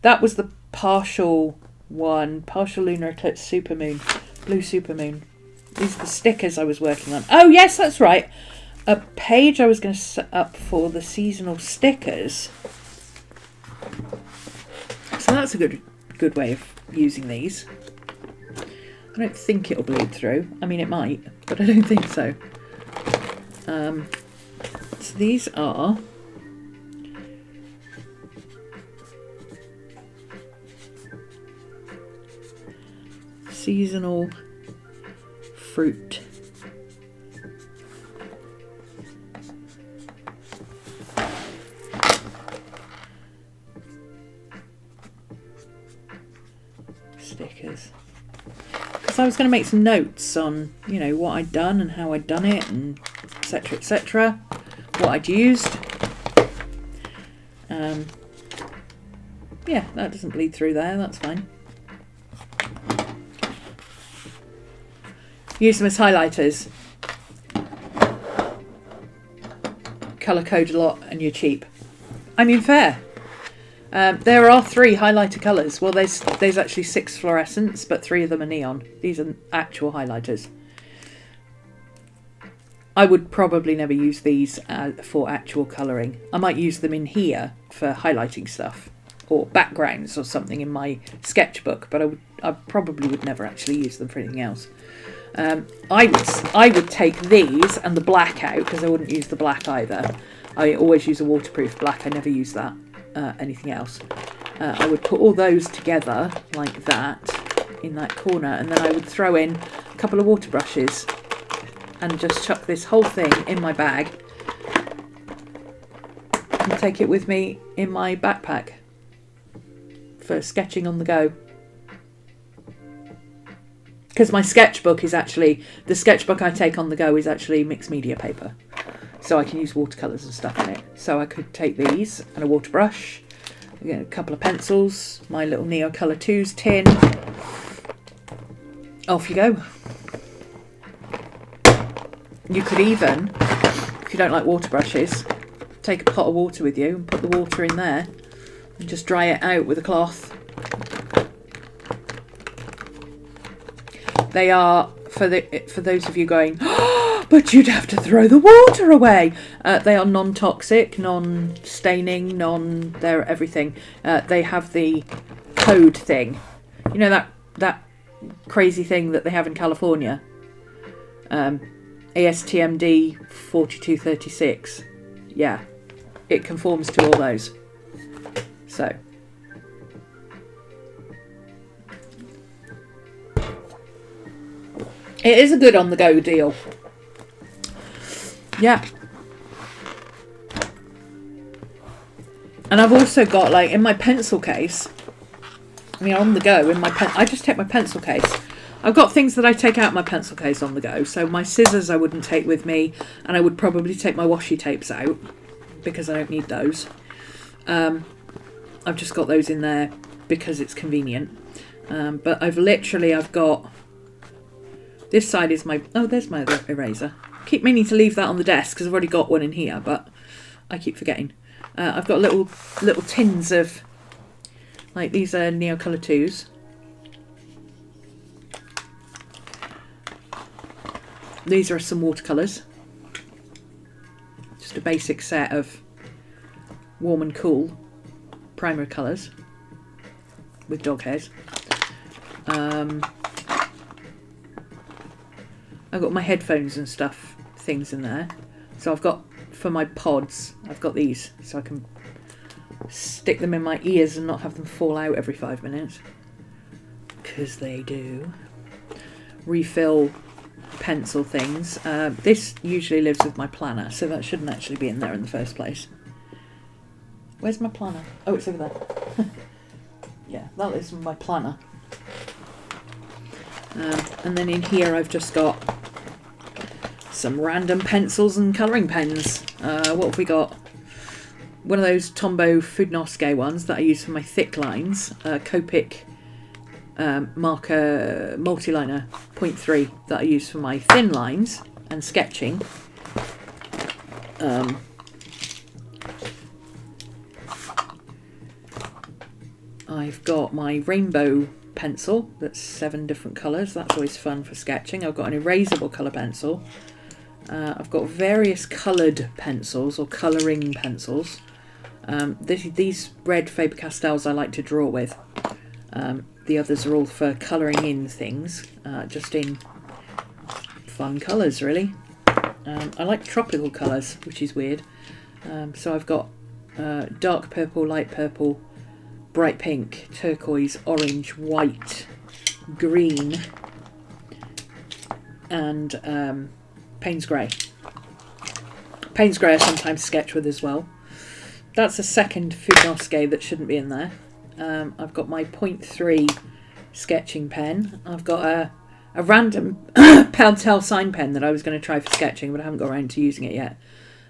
that was the partial one. Partial lunar eclipse supermoon, blue supermoon. These are the stickers I was working on. Oh yes, that's right. A page I was going to set up for the seasonal stickers. So that's a good way of using these. I don't think it'll bleed through. I mean, it might, but I don't think so. So these are seasonal fruit. Stickers. Because I was going to make some notes on, you know, what I'd done and how I'd done it, and etc, etc. What I'd used. Yeah, that doesn't bleed through there. That's fine. Use them as highlighters. Colour code a lot and you're cheap. I mean, fair. There are 3 highlighter colours. Well, there's actually 6 fluorescents, but 3 of them are neon. These are actual highlighters. I would probably never use these for actual colouring. I might use them in here for highlighting stuff or backgrounds or something in my sketchbook, but I probably would never actually use them for anything else. I would take these and the black out because I wouldn't use the black either. I always use a waterproof black. I never use that. Anything else. I would put all those together like that in that corner, and then I would throw in a couple of water brushes and just chuck this whole thing in my bag and take it with me in my backpack for sketching on the go. Because my sketchbook is actually, the sketchbook I take on the go is actually mixed media paper. So I can use watercolours and stuff in it. So I could take these and a water brush, a couple of pencils, my little Neo Colour 2s tin. Off you go. You could even, if you don't like water brushes, take a pot of water with you and put the water in there and just dry it out with a cloth. They are, for those of you going, oh, but you'd have to throw the water away. They are non-toxic, non-staining, they're everything. They have the code thing. You know that crazy thing that they have in California? ASTMD 4236. Yeah, it conforms to all those. So. It is a good on-the-go deal. Yeah. And I've also got, like, in my pencil case, I mean, on the go, I just take my pencil case. I've got things that I take out my pencil case on the go. So my scissors I wouldn't take with me, and I would probably take my washi tapes out because I don't need those. I've just got those in there because it's convenient. But I've got... This side is my... Oh, there's my other eraser. I keep meaning to leave that on the desk because I've already got one in here, but I keep forgetting. I've got little tins of... Like, these are Neo Colour 2s. These are some watercolours. Just a basic set of warm and cool primary colours. with dog hairs. I've got my headphones and stuff, things in there. So I've got, for my pods, I've got these, so I can stick them in my ears and not have them fall out every 5 minutes. Because they do. Refill pencil things. This usually lives with my planner, so that shouldn't actually be in there in the first place. Where's my planner? Oh, it's over there. Yeah, that lives with my planner. And then in here I've just got some random pencils and colouring pens. What have we got? One of those Tombow Fudnoske ones that I use for my thick lines. Copic marker multiliner 0.3 that I use for my thin lines and sketching. I've got my rainbow pencil that's 7 different colours. That's always fun for sketching. I've got an erasable colour pencil. I've got various coloured pencils or colouring pencils. These red Faber-Castells I like to draw with. The others are all for colouring in things, just in fun colours really. I like tropical colours, which is weird. So I've got dark purple, light purple, bright pink, turquoise, orange, white, green, and Payne's Grey. Payne's Grey I sometimes sketch with as well. That's a second Fudnoske that shouldn't be in there. I've got my 0.3 sketching pen. I've got a random Pentel sign pen that I was going to try for sketching, but I haven't got around to using it yet.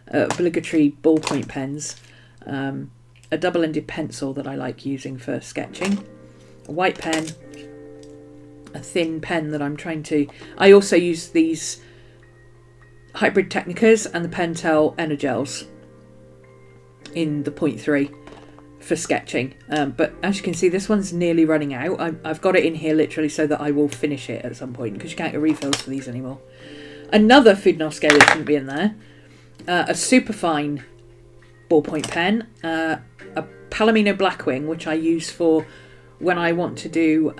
Obligatory ballpoint pens. A double-ended pencil that I like using for sketching. A white pen. A thin pen that I'm trying to... I also use these Hybrid Technicas and the Pentel Energels in the 0.3 for sketching. But as you can see, this one's nearly running out. I've got it in here literally so that I will finish it at some point, because you can't get refills for these anymore. Another Fudnoske that shouldn't be in there. A superfine ballpoint pen. A Palomino Blackwing, which I use for when I want to do...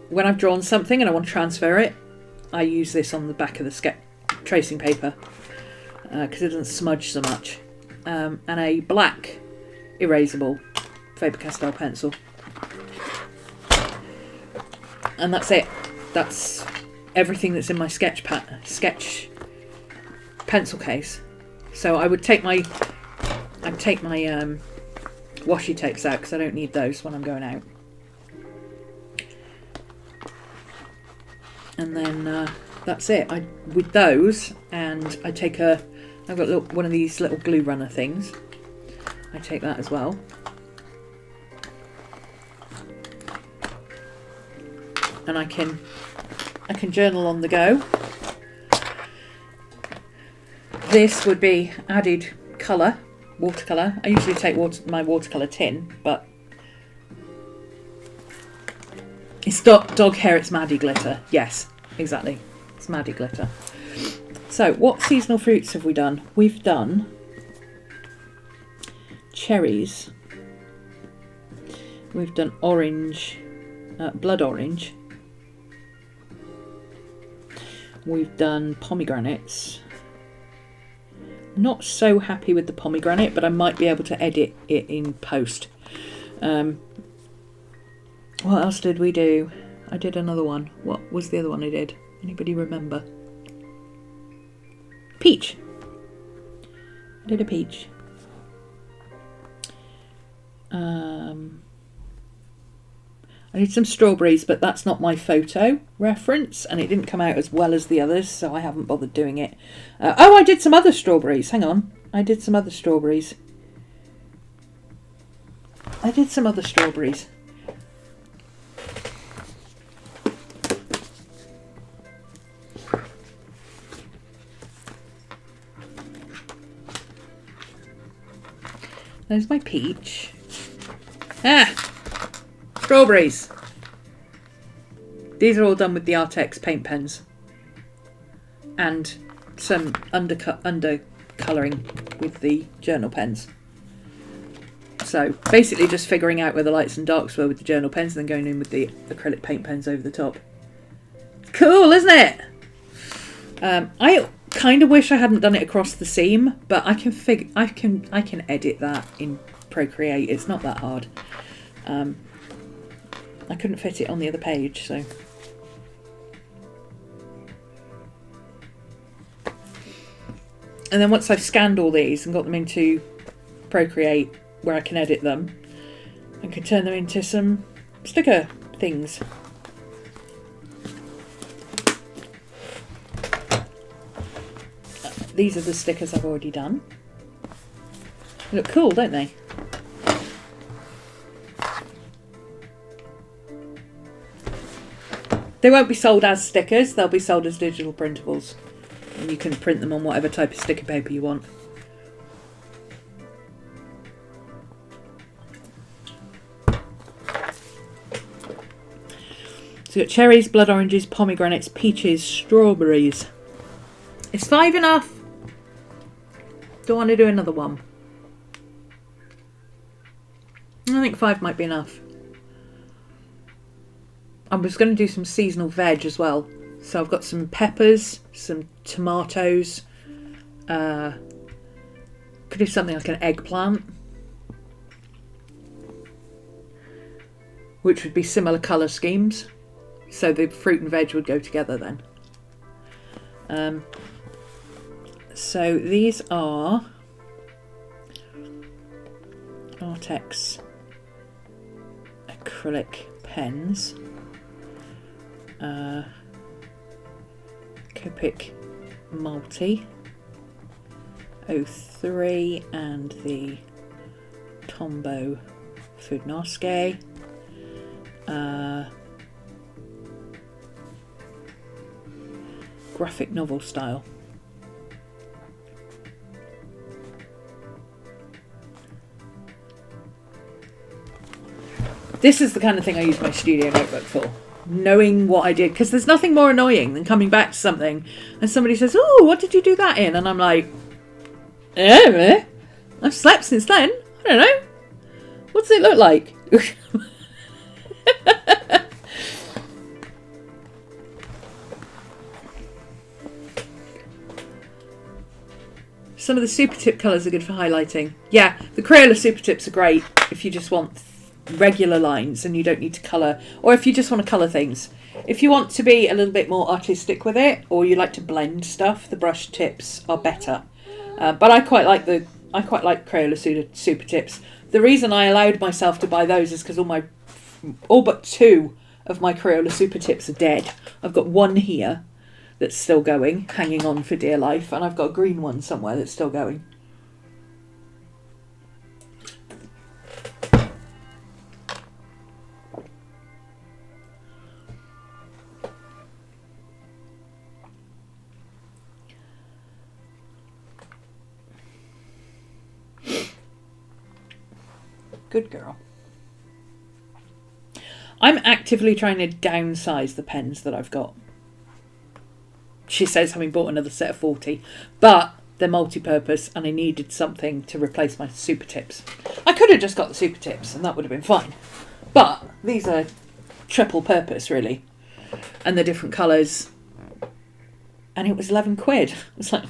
when I've drawn something and I want to transfer it, I use this on the back of the tracing paper because it doesn't smudge so much. And a black erasable Faber-Castell pencil. And that's it. That's everything that's in my sketch pencil case. So I would take my washi tapes out because I don't need those when I'm going out. And then that's it. With those, and I take I've got one of these little glue runner things. I take that as well. And I can journal on the go. This would be added colour, watercolour. I usually take my watercolour tin, but it's dog hair, it's Maddie glitter. Yes, exactly. It's Maddie glitter. So, what seasonal fruits have we done? We've done cherries. We've done orange, blood orange. We've done pomegranates. Not so happy with the pomegranate, but I might be able to edit it in post. What else did we do? I did another one. What was the other one I did? Anybody remember? Peach. I did a peach. I did some strawberries, but that's not my photo reference, and it didn't come out as well as the others, so I haven't bothered doing it. Oh, I did some other strawberries. Hang on. I did some other strawberries. There's my peach. Strawberries. These are all done with the Artex paint pens. And some undercolouring with the journal pens. So basically just figuring out where the lights and darks were with the journal pens and then going in with the acrylic paint pens over the top. Cool, isn't it? I kind of wish I hadn't done it across the seam, but I can edit that in Procreate. It's not that hard. I couldn't fit it on the other page, so. And then once I've scanned all these and got them into Procreate where I can edit them, I can turn them into some sticker things. These are the stickers I've already done. They look cool, don't they? They won't be sold as stickers, they'll be sold as digital printables. And you can print them on whatever type of sticker paper you want. So you've got cherries, blood oranges, pomegranates, peaches, strawberries. Is 5 enough? Do I want to do another one? I think 5 might be enough. I was going to do some seasonal veg as well. So I've got some peppers, some tomatoes. Could do something like an eggplant, which would be similar colour schemes. So the fruit and veg would go together then. So these are Artex acrylic pens. Copic Multi 03 and the Tombow Foodnosque. Graphic novel style. This is the kind of thing I use my studio notebook for. Knowing what I did, because there's nothing more annoying than coming back to something and somebody says, "Oh, what did you do that in?" And I'm like, I've slept since then. I don't know. What does it look like? Some of the super tip colours are good for highlighting. Yeah, the Crayola super tips are great if you just want regular lines and you don't need to colour, or if you just want to colour things. If you want to be a little bit more artistic with it, or you like to blend stuff, the brush tips are better. But I quite like Crayola super tips. The reason I allowed myself to buy those is because all but 2 of my Crayola super tips are dead. I've got one here that's still going, hanging on for dear life, and I've got a green one somewhere that's still going. Good girl. I'm actively trying to downsize the pens that I've got. She says having bought another set of 40, but they're multi-purpose and I needed something to replace my super tips. I could have just got the super tips and that would have been fine, but these are triple purpose really, and they're different colours, and it was 11 quid. It's like,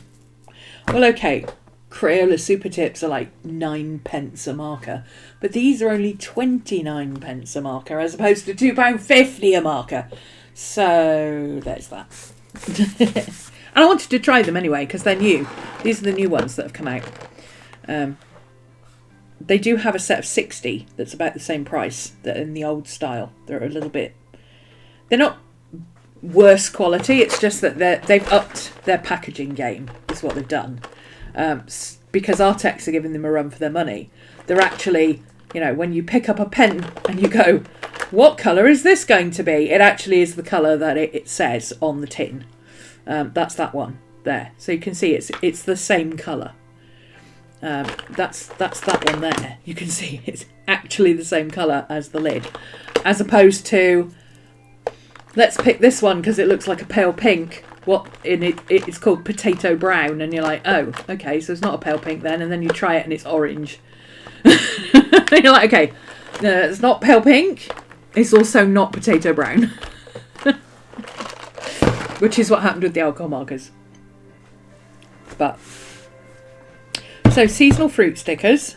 well, okay, Crayola super tips are like 9 pence a marker, but these are only 29 pence a marker as opposed to £2.50 a marker. So there's that. And I wanted to try them anyway because they're new. These are the new ones that have come out. They do have a set of 60 that's about the same price that in the old style. They're a little bit... They're not worse quality, it's just that they've upped their packaging game, is what they've done. Because Artex are giving them a run for their money. They're actually, when you pick up a pen and you go, what colour is this going to be? It actually is the colour that it says on the tin. That's that one there. So you can see it's the same colour. That's that one there. You can see it's actually the same colour as the lid. As opposed to, let's pick this one because it looks like a pale pink. It's called potato brown, and you're like, oh, okay, so it's not a pale pink then, and then you try it and it's orange. You're like, okay, it's not pale pink. It's also not potato brown. Which is what happened with the alcohol markers. But, so seasonal fruit stickers.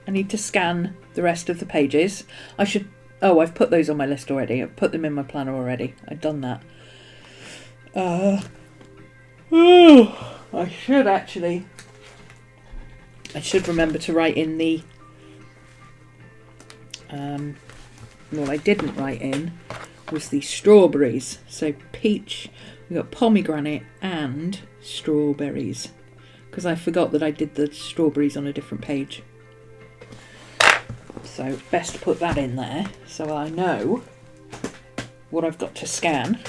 I need to scan the rest of the pages. I should, oh, I've put those on my list already. I've put them in my planner already. I've done that. I should actually. I should remember to write in the. What I didn't write in was the strawberries. So peach, we got pomegranate and strawberries. Because I forgot that I did the strawberries on a different page. So best to put that in there so I know what I've got to scan.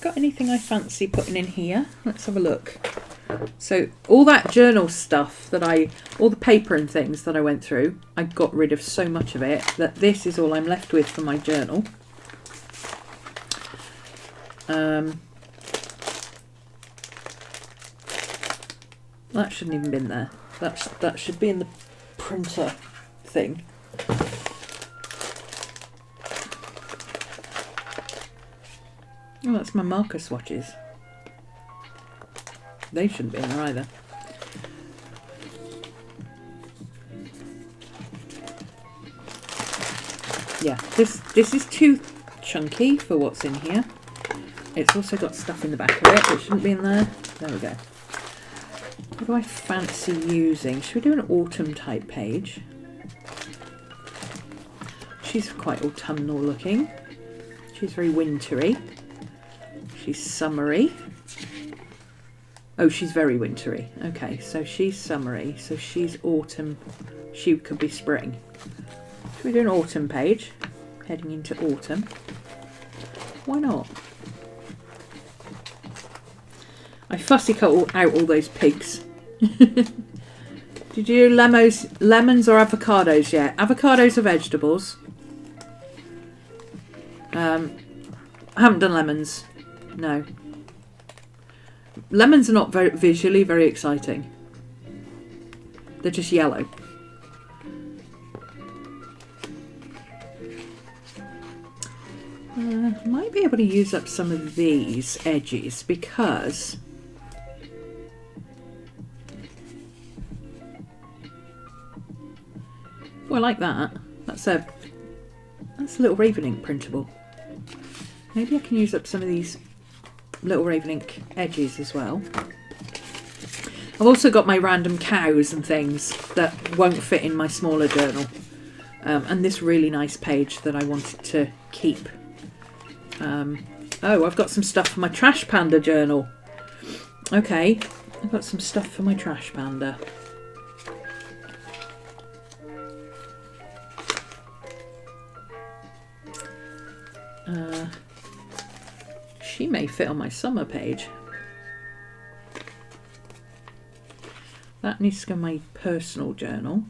Got anything I fancy putting in here? Let's have a look. So all that journal stuff that all the paper and things that I went through, I got rid of so much of it that this is all I'm left with for my journal. That shouldn't even been there. That should be in the printer thing. Oh, that's my marker swatches. They shouldn't be in there either. Yeah, this is too chunky for what's in here. It's also got stuff in the back of it that shouldn't be in there. There we go. What do I fancy using? Should we do an autumn type page? She's quite autumnal looking. She's very wintry. She's summery. Oh, she's very wintry. Okay, so she's summery. So she's autumn. She could be spring. Should we do an autumn page? Heading into autumn. Why not? I fussy cut out all those pigs. Did you do lemons or avocados yet? Avocados are vegetables. I haven't done lemons. No. Lemons are not visually very exciting. They're just yellow. Might be able to use up some of these edges because I like that. That's a little Raven ink printable. Maybe I can use up some of these little Raven ink edges as well. I've also got my random cows and things that won't fit in my smaller journal. And this really nice page that I wanted to keep. Oh, I've got some stuff for my Trash Panda journal. Okay, I've got some stuff for my Trash Panda. She may fit on my summer page. That needs to go in my personal journal.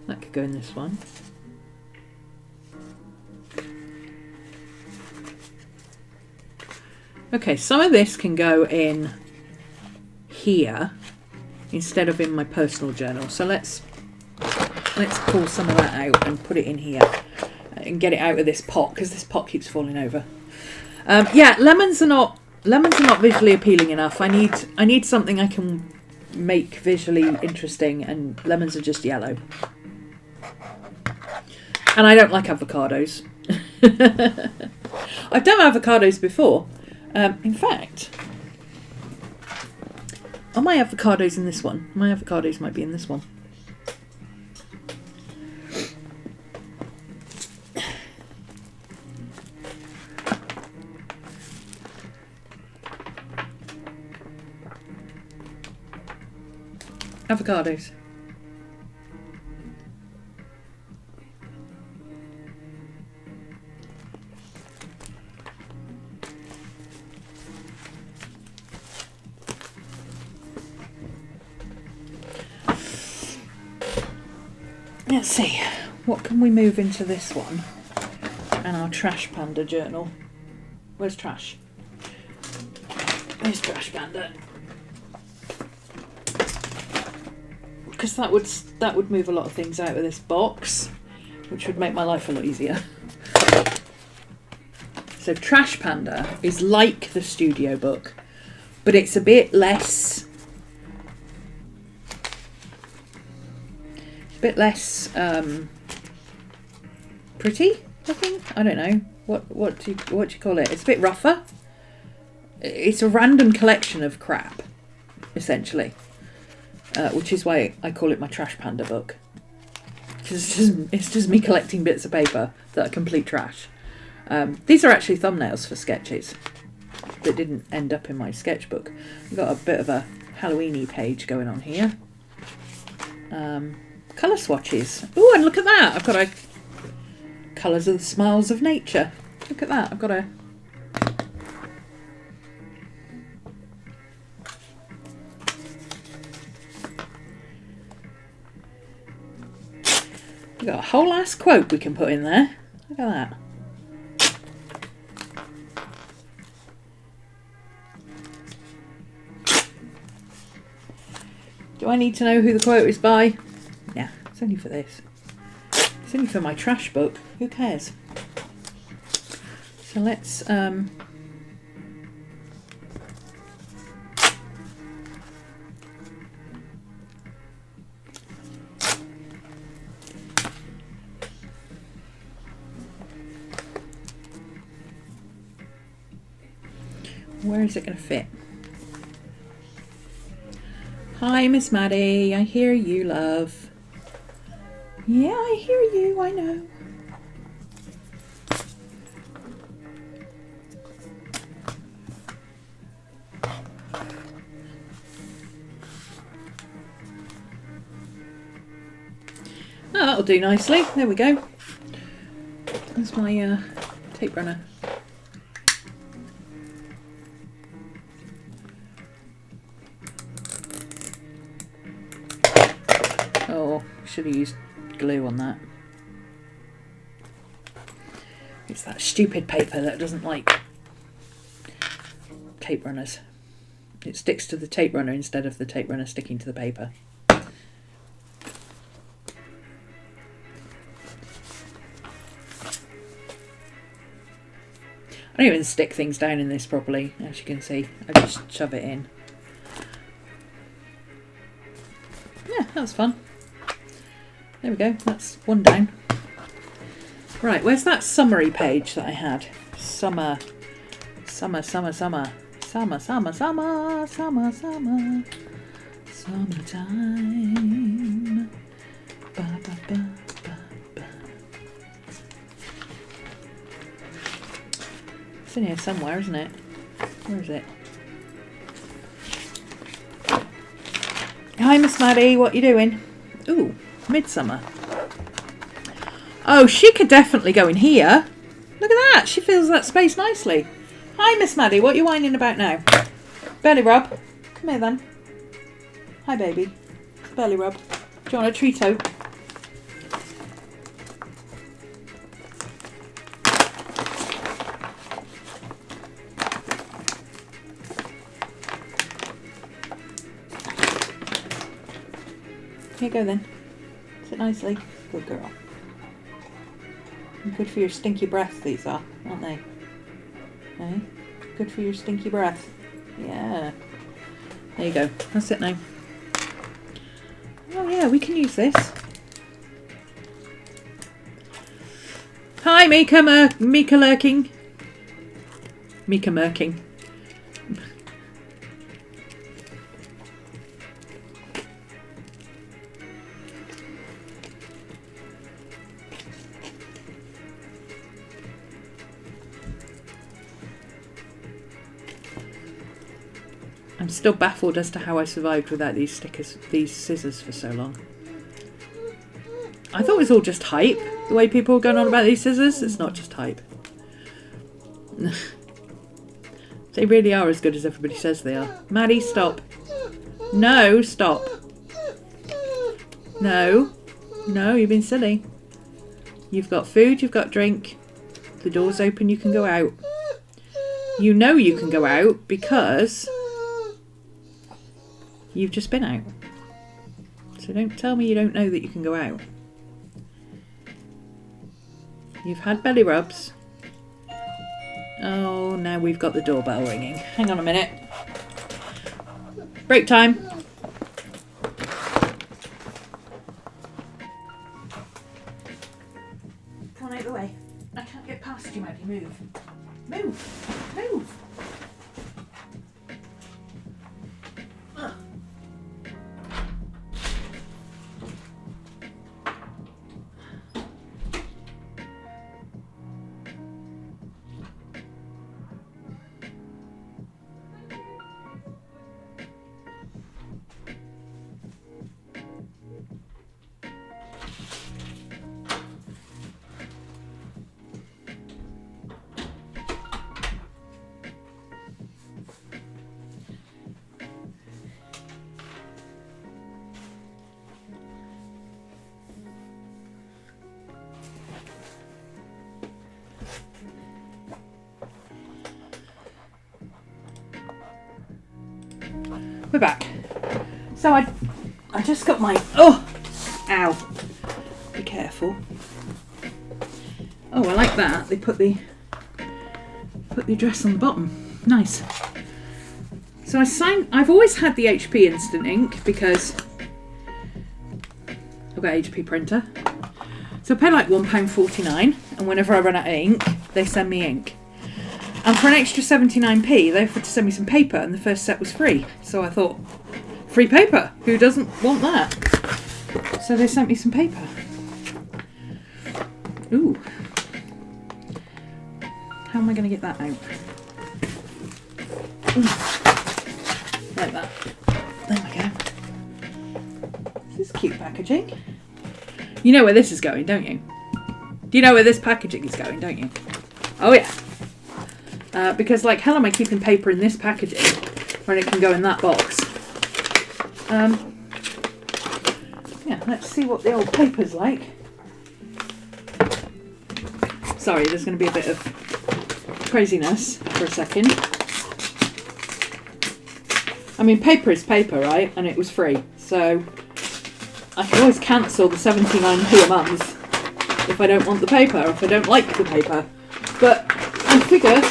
That could go in this one. Okay, some of this can go in here instead of in my personal journal. So let's pull some of that out and put it in here and get it out of this pot because this pot keeps falling over. Yeah, lemons are not visually appealing enough. I need something I can make visually interesting, and lemons are just yellow. And I don't like avocados. I've done avocados before. In fact, are my avocados in this one? My avocados might be in this one. Avocados. Let's see, what can we move into this one? And our Trash Panda journal. Where's Trash? Where's Trash Panda? Because that would move a lot of things out of this box, which would make my life a lot easier. So Trash Panda is like the studio book, but it's a bit less pretty looking. I don't know what do you call it. It's a bit rougher. It's a random collection of crap, essentially, which is why I call it my Trash Panda book, because it's just me collecting bits of paper that are complete trash. These are actually thumbnails for sketches that didn't end up in my sketchbook. I've got a bit of a Halloween-y page going on here. Colour swatches. Oh, and look at that! I've got a Colours of the Smiles of Nature. Look at that! I've got a whole ass quote we can put in there. Look at that. Do I need to know who the quote is by? Yeah, it's only for this. It's only for my trash book. Who cares? So let's where is it going to fit? Hi, Miss Maddie. I hear you, love. Yeah, I hear you. I know. Oh, that'll do nicely. There we go. That's my tape runner. Oh, should have used glue on that. It's that stupid paper that doesn't like tape runners. It sticks to the tape runner instead of the tape runner sticking to the paper. I don't even stick things down in this properly, as you can see. I just shove it in. Yeah, that was fun. There we go, that's one down. Right, where's that summary page that I had? Summertime. Ba, ba, ba, ba, ba. It's in here somewhere, isn't it? Where is it? Hi, Miss Maddie, what you doing? Ooh, Midsummer. Oh, she could definitely go in here. Look at that, she fills that space nicely. Hi, Miss Maddie, what are you whining about now? Belly rub. Come here then. Hi, baby. Belly rub. Do you want a treato? Here you go then. Sit nicely. Good girl. Good for your stinky breath, these are, aren't they? Okay. Good for your stinky breath. Yeah. There you go. That's it now. Oh yeah, we can use this. Hi, Mika lurking. Mika Merking. I'm still baffled as to how I survived without these scissors for so long. I thought it was all just hype, the way people were going on about these scissors. It's not just hype. They really are as good as everybody says they are. Maddie, stop. No, stop. No. No, you've been silly. You've got food, you've got drink. The door's open, you can go out. You know you can go out because you've just been out. So don't tell me you don't know that you can go out. You've had belly rubs. Oh, now we've got the doorbell ringing. Hang on a minute. Break time. Come on out of the way. I can't get past you, Maddie. Move. Move. Move. We're back. So I just got my, oh, ow, be careful. Oh, I like that. They put the address on the bottom. Nice. So I've always had the HP Instant Ink because I've got an HP printer. So I pay like £1.49 and whenever I run out of ink, they send me ink. And for an extra 79p, they offered to send me some paper, and the first set was free. So I thought, free paper? Who doesn't want that? So they sent me some paper. Ooh. How am I going to get that out? Ooh. Like that. There we go. This is cute packaging. You know where this is going, don't you? Do you know where this packaging is going, don't you? Oh yeah. Because like hell am I keeping paper in this packaging when it can go in that box? Yeah, let's see what the old paper's like. Sorry, there's going to be a bit of craziness for a second. I mean, paper is paper, right? And it was free, so I can always cancel the 79p a month if I don't want the paper, or if I don't like the paper. But I figure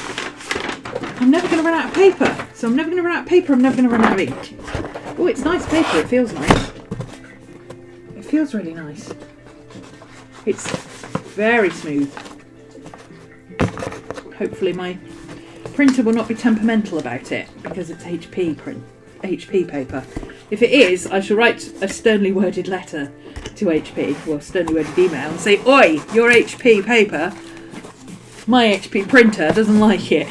I'm never going to run out of paper. So I'm never going to run out of paper, I'm never going to run out of ink. Oh, it's nice paper, it feels nice. It feels really nice. It's very smooth. Hopefully my printer will not be temperamental about it because it's HP paper. If it is, I shall write a sternly worded letter to HP, or sternly worded email, and say, oi, your HP paper, my HP printer doesn't like it.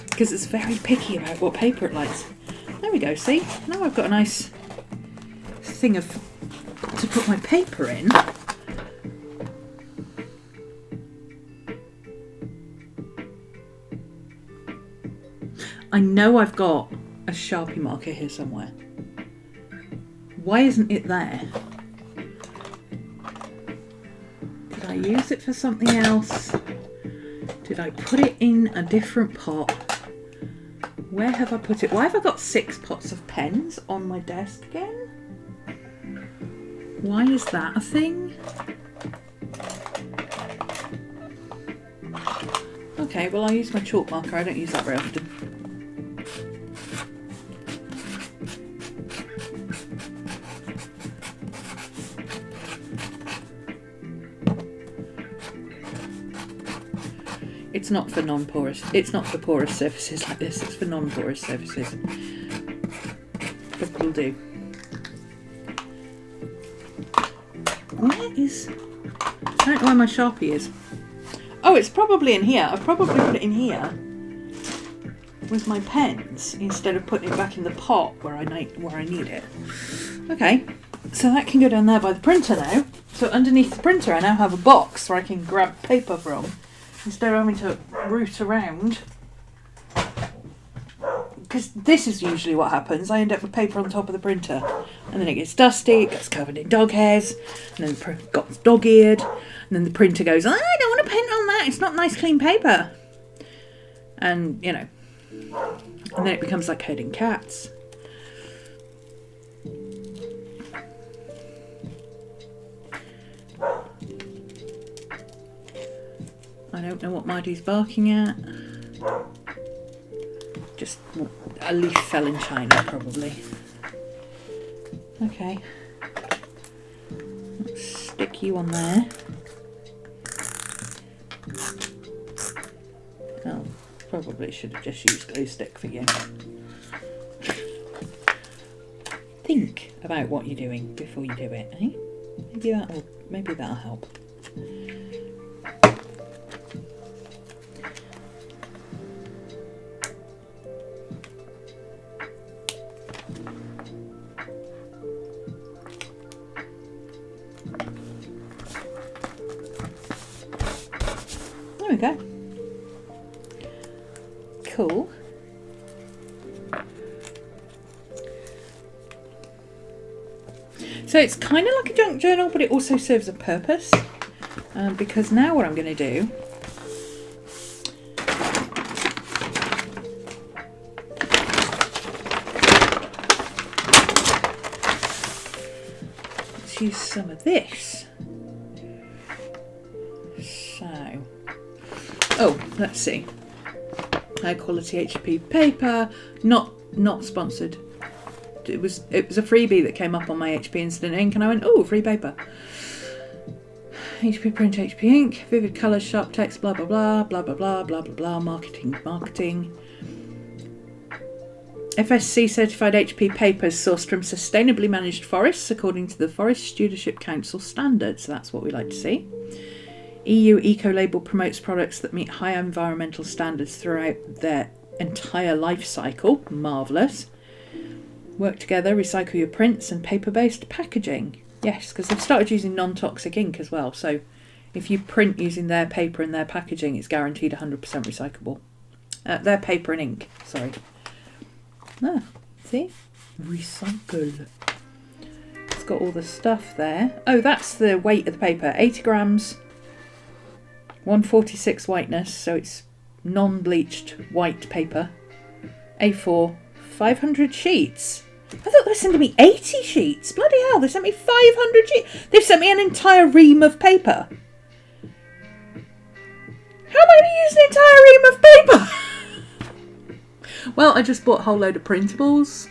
Because it's very picky about what paper it likes. There we go, see? Now I've got a nice thing to put my paper in. I know I've got a Sharpie marker here somewhere. Why isn't it there? Did I use it for something else? Did I put it in a different pot? Where have I put it? Why have I got 6 pots of pens on my desk again? Why is that a thing? Okay, well I'll use my chalk marker. I don't use that very often. It's not for non-porous. It's not for porous surfaces like this. It's for non-porous surfaces. But it'll do. Where is? I don't know where my Sharpie is. Oh, it's probably in here. I've probably put it in here with my pens instead of putting it back in the pot where I need it. Okay, so that can go down there by the printer now. So underneath the printer, I now have a box where I can grab paper from. Instead of having to root around because this is usually what happens. I end up with paper on top of the printer, and then it gets dusty, it gets covered in dog hairs, and then the got dog-eared, and then the printer goes, I don't want to print on that, it's not nice clean paper. And, you know, and then it becomes like herding cats. I don't know what Marty's barking at. Just a leaf fell in China, probably. Okay. Let's stick you on there. Oh, probably should have just used glue stick for you. Think about what you're doing before you do it, eh? Maybe that'll help. There we go. Cool. So it's kind of like a junk journal, but it also serves a purpose. Because now what I'm going to do let's use some of this. So, let's see. High quality HP paper, not sponsored. It was a freebie that came up on my HP Instant Ink, and I went, oh, free paper. HP print, HP ink, vivid colours, sharp text, blah blah blah, blah blah blah, blah blah blah, marketing. FSC certified HP papers sourced from sustainably managed forests according to the Forest Stewardship Council standards. That's what we like to see. EU Eco-Label promotes products that meet high environmental standards throughout their entire life cycle. Marvellous. Work together, recycle your prints and paper-based packaging. Yes, because they've started using non-toxic ink as well. So if you print using their paper and their packaging, it's guaranteed 100% recyclable. Their paper and ink, sorry. See? Recycle. It's got all the stuff there. Oh, that's the weight of the paper. 80 grams. 146 whiteness, so it's non-bleached white paper. A4, 500 sheets. I thought they were sending me 80 sheets. Bloody hell, they sent me 500 sheets. They've sent me an entire ream of paper. How am I going to use an entire ream of paper? Well, I just bought a whole load of printables.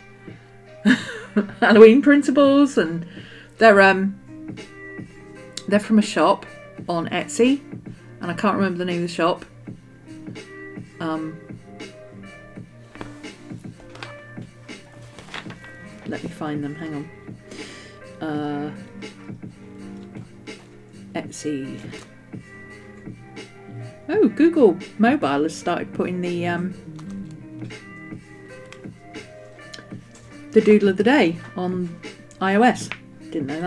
Halloween printables, and they're from a shop on Etsy. And I can't remember the name of the shop. Let me find them. Hang on. Etsy. Oh, Google Mobile has started putting the doodle of the day on iOS. Didn't know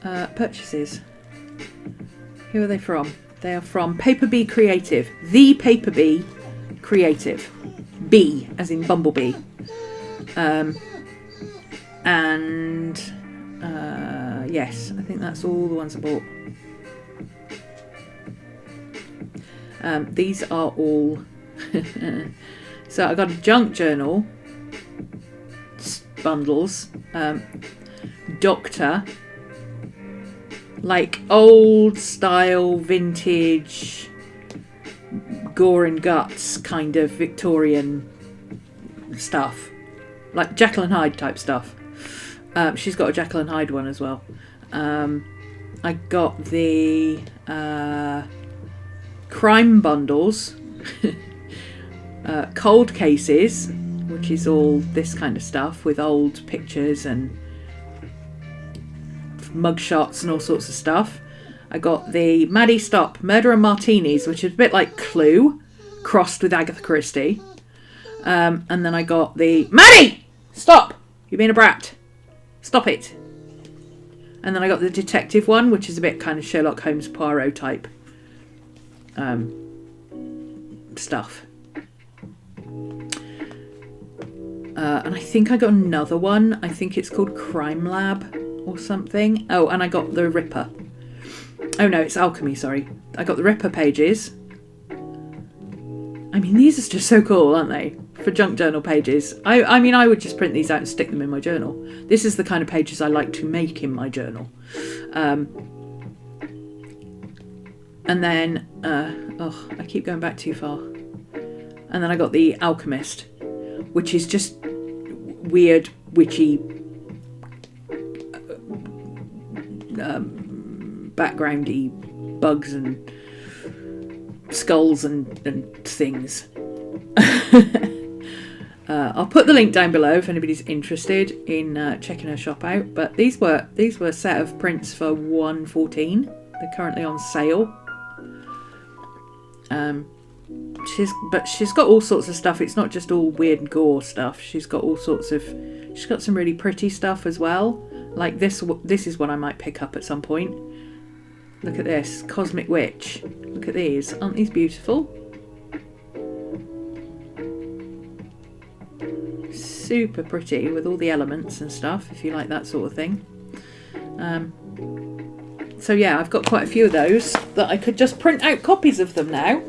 that. Purchases. Who are they from? They are from Paper Bee Creative. The Paper Bee Creative. Bee, as in bumblebee. Yes, I think that's all the ones I bought. These are all... So I got a junk journal. Bundles. Doctor... like old style vintage gore and guts kind of Victorian stuff, like Jekyll and Hyde type stuff. She's got a Jekyll and Hyde one as well. I got the crime bundles, cold cases, which is all this kind of stuff with old pictures and mugshots and all sorts of stuff. I got the Maddie Stop Murder and Martinis, which is a bit like Clue crossed with Agatha Christie. And then I got the Maddie Stop! You're being a brat. Stop it. And then I got the detective one, which is a bit kind of Sherlock Holmes Poirot type stuff. And I think I got another one. I think it's called Crime Lab or something. Oh, and I got the Ripper. Oh no, it's Alchemy, sorry. I got the Ripper pages. I mean, these are just so cool, aren't they? For junk journal pages. I mean, I would just print these out and stick them in my journal. This is the kind of pages I like to make in my journal. And then, I keep going back too far. And then I got the Alchemist, which is just weird, witchy, backgroundy bugs and skulls and things. I'll put the link down below if anybody's interested in checking her shop out. But these were a set of prints for $1.14. They're currently on sale. She's got all sorts of stuff. It's not just all weird and gore stuff. She's got some really pretty stuff as well. Like this is what I might pick up at some point. Look at this, Cosmic Witch. Look at these. Aren't these beautiful? Super pretty with all the elements and stuff, if you like that sort of thing. So yeah, I've got quite a few of those that I could just print out copies of them now.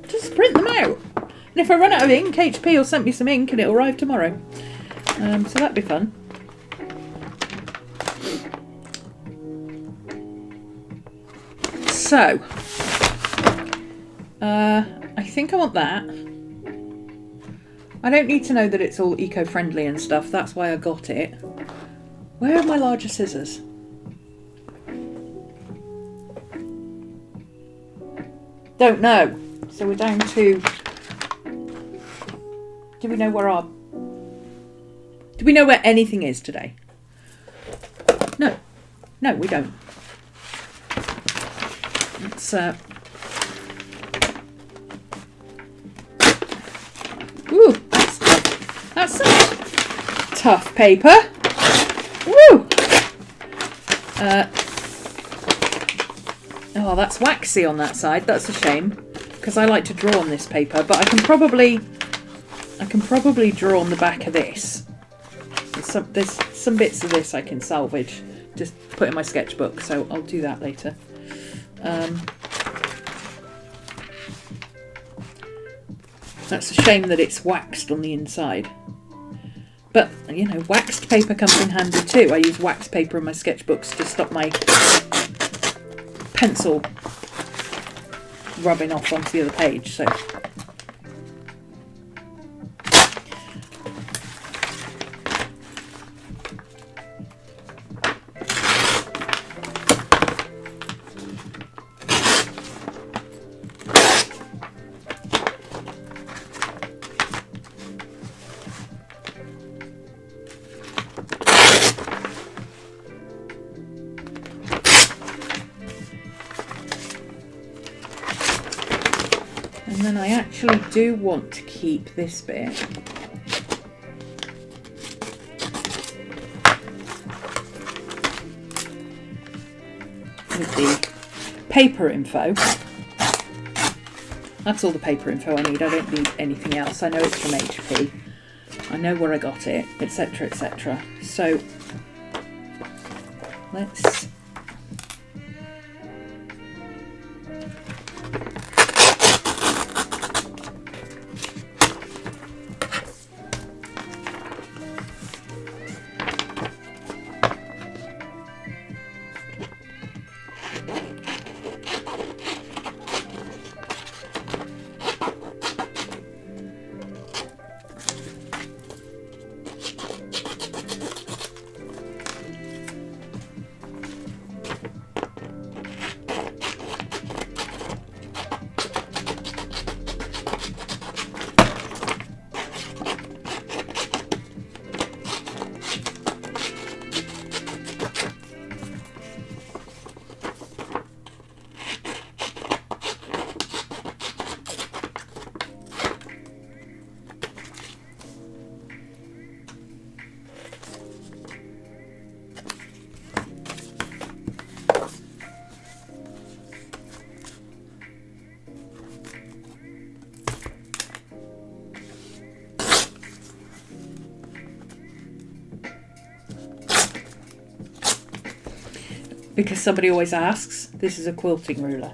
Just print them out. And if I run out of ink, HP will send me some ink and it'll arrive tomorrow. So that'd be fun. So, I think I want that. I don't need to know that it's all eco-friendly and stuff. That's why I got it. Where are my larger scissors? Don't know. So we're down to... Do we know where anything is today? No. No, we don't. It's ooh, that's some tough paper. Woo! Oh, that's waxy on that side. That's a shame because I like to draw on this paper, but I can probably draw on the back of this. There's some bits of this I can salvage, just put in my sketchbook, so I'll do that later. That's a shame that it's waxed on the inside. But, you know, waxed paper comes in handy too. I use wax paper in my sketchbooks to stop my pencil rubbing off onto the other page. So. And then I actually do want to keep this bit. With the paper info. That's all the paper info I need. I don't need anything else. I know it's from HP. I know where I got it, etc., etc. So let's... because somebody always asks. This is a quilting ruler.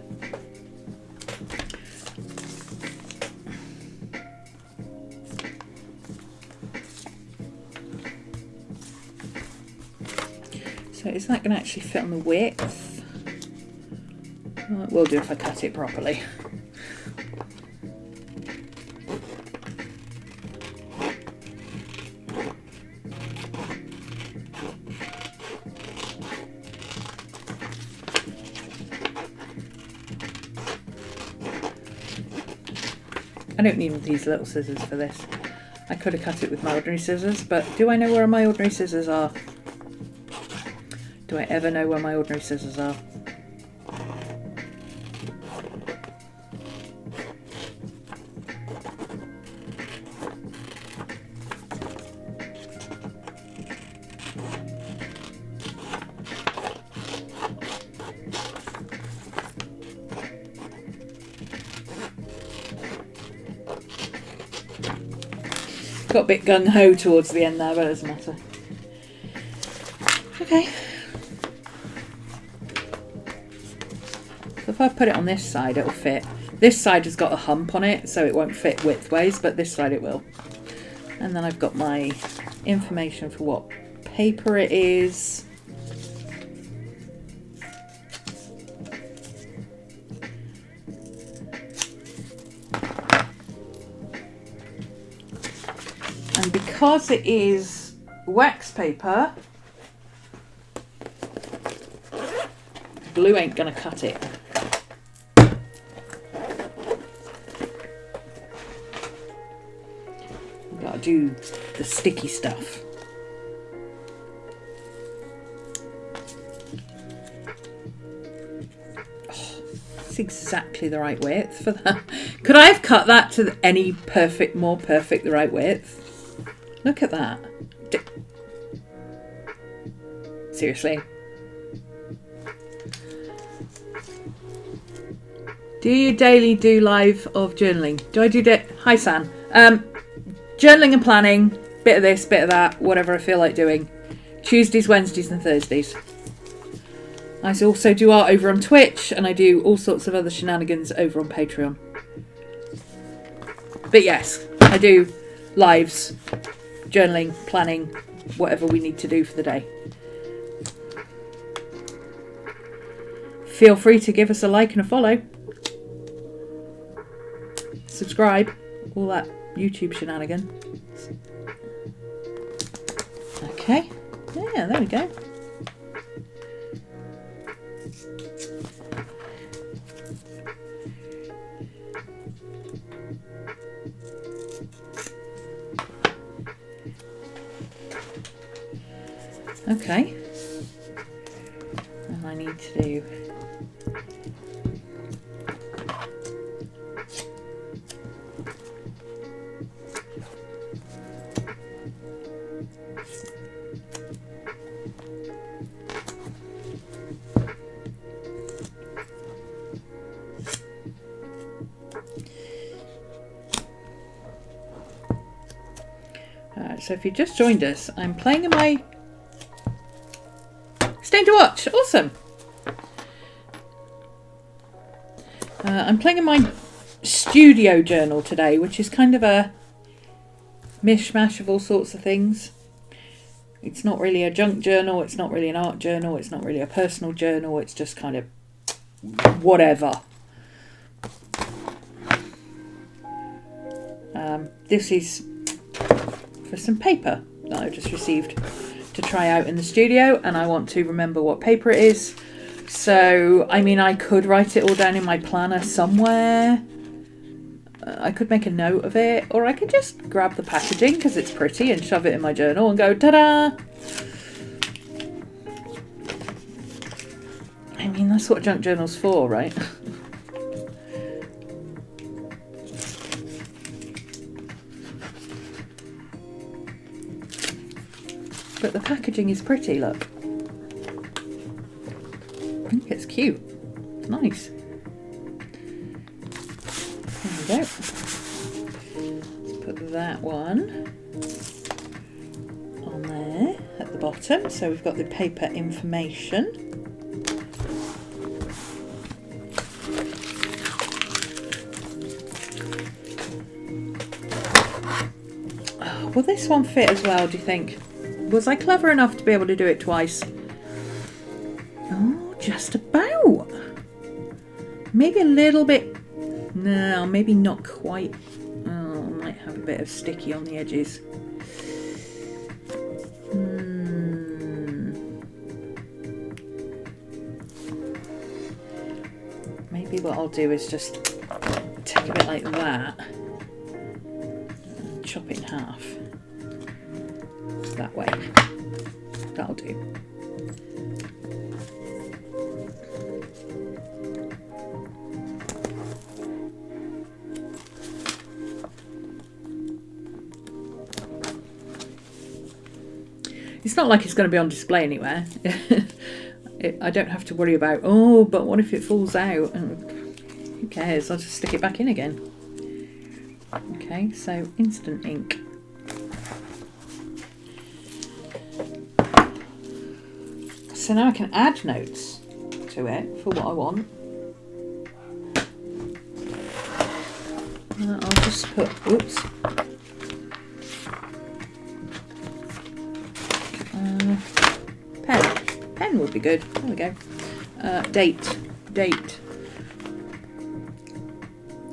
So is that going to actually fit on the width? Well, it will do if I cut it properly. I don't need these little scissors for this. I could have cut it with my ordinary scissors, but do I know where my ordinary scissors are? Do I ever know where my ordinary scissors are? Got a bit gung-ho towards the end there, but it doesn't matter. Okay. So if I put it on this side, it'll fit. This side has got a hump on it, so it won't fit widthways, but this side it will. And then I've got my information for what paper it is. And because it is wax paper, glue ain't gonna cut it. I've got to do the sticky stuff. Oh, it's exactly the right width for that. Could I have cut that to any more perfect the right width? Look at that. Seriously. Do you daily do live of journaling? Do I do that? Hi, San. Journaling and planning. Bit of this, bit of that. Whatever I feel like doing. Tuesdays, Wednesdays and Thursdays. I also do art over on Twitch. And I do all sorts of other shenanigans over on Patreon. But yes, I do lives. Journaling, planning, whatever we need to do for the day. Feel free to give us a like and a follow. Subscribe. All that YouTube shenanigan. Okay. Yeah, there we go. Okay, and I need to do so if you just joined us, I'm playing in my Staying to watch. Awesome. I'm playing in my studio journal today, which is kind of a mishmash of all sorts of things. It's not really a junk journal, it's not really an art journal, it's not really a personal journal, it's just kind of whatever. This is for some paper that I've just received to try out in the studio, and I want to remember what paper it is. So, I mean, I could write it all down in my planner somewhere. I could make a note of it, or I could just grab the packaging because it's pretty and shove it in my journal and go, ta-da! I mean, that's what junk journal's for, right? But the packaging is pretty, look. I think it's cute. It's nice. There we go. Let's put that one on there at the bottom. So we've got the paper information. Will this one fit as well, do you think? Was I clever enough to be able to do it twice? Oh, just about. Maybe a little bit. No, maybe not quite. Oh, I might have a bit of sticky on the edges. Maybe what I'll do is just take a bit like that and chop it in half. That way. That'll do. It's not like it's going to be on display anywhere. I don't have to worry about, oh, but what if it falls out? Who cares? I'll just stick it back in again. Okay, so instant ink. So now I can add notes to it for what I want. I'll just put, oops. Pen would be good. There we go. Date.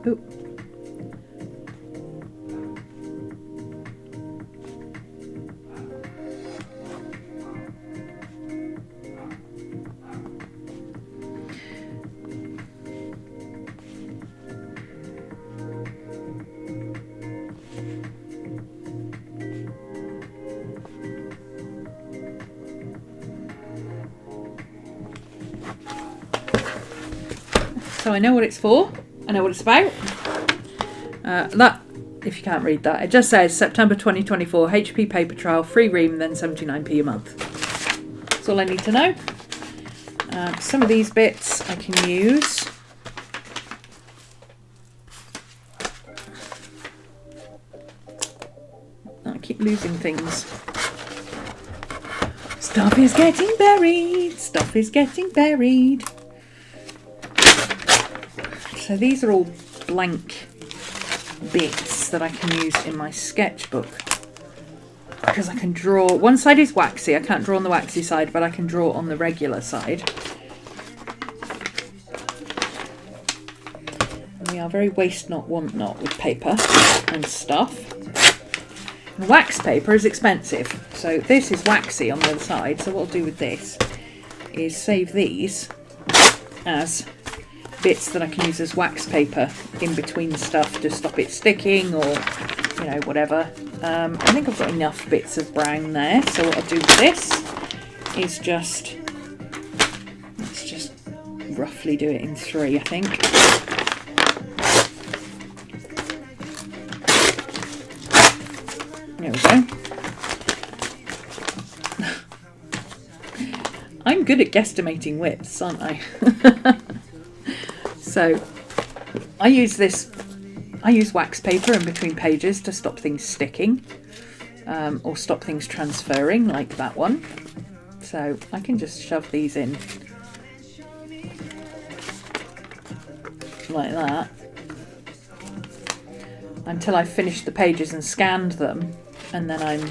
Ooh. So I know what it's for. I know what it's about. That, if you can't read that, it just says September 2024 HP paper trial, free ream, then 79p a month. That's all I need to know. Some of these bits I can use. I keep losing things. Stuff is getting buried. Stuff is getting buried. So these are all blank bits that I can use in my sketchbook, because I can draw. One side is waxy. I can't draw on the waxy side, but I can draw on the regular side. And we are very waste not, want not with paper and stuff. And wax paper is expensive. So this is waxy on the other side. So what I'll do with this is save these as bits that I can use as wax paper in between stuff to stop it sticking, or you know, whatever. I think I've got enough bits of brown there, so what I'll do with this is just, let's just roughly do it in 3, I think. There we go. I'm good at guesstimating widths, aren't I? So I use wax paper in between pages to stop things sticking, or stop things transferring, like that one. So I can just shove these in like that until I've finished the pages and scanned them, and then I'm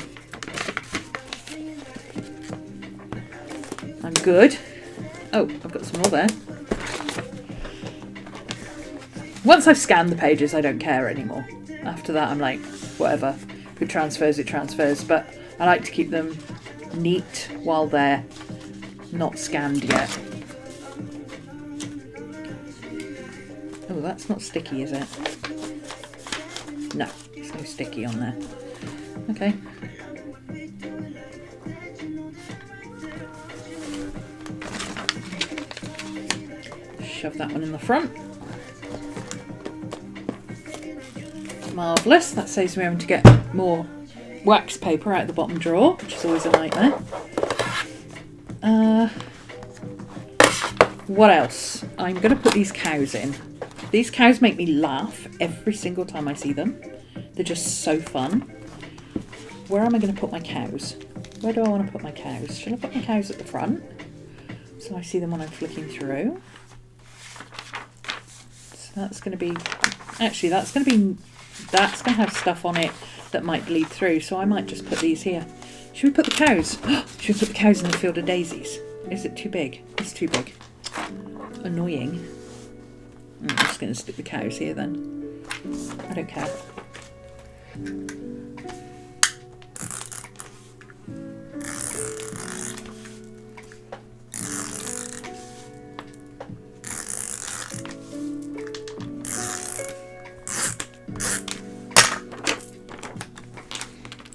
good. Oh, I've got some more there. Once I've scanned the pages, I don't care anymore. After that, I'm like, whatever. If it transfers, it transfers. But I like to keep them neat while they're not scanned yet. Oh, that's not sticky, is it? No, there's no sticky on there. Okay. Shove that one in the front. Marvellous. That saves me having to get more wax paper out of the bottom drawer, which is always a nightmare. What else? I'm going to put these cows in. These cows make me laugh every single time I see them. They're just so fun. Where am I going to put my cows? Where do I want to put my cows? Should I put my cows at the front so I see them when I'm flicking through? So that's going to be... Actually, that's going to have stuff on it that might bleed through, so I might just put these here. Should we put the cows? Should we put the cows in the field of daisies? Is it too big? It's too big. Annoying. I'm just going to stick the cows here then. I don't care.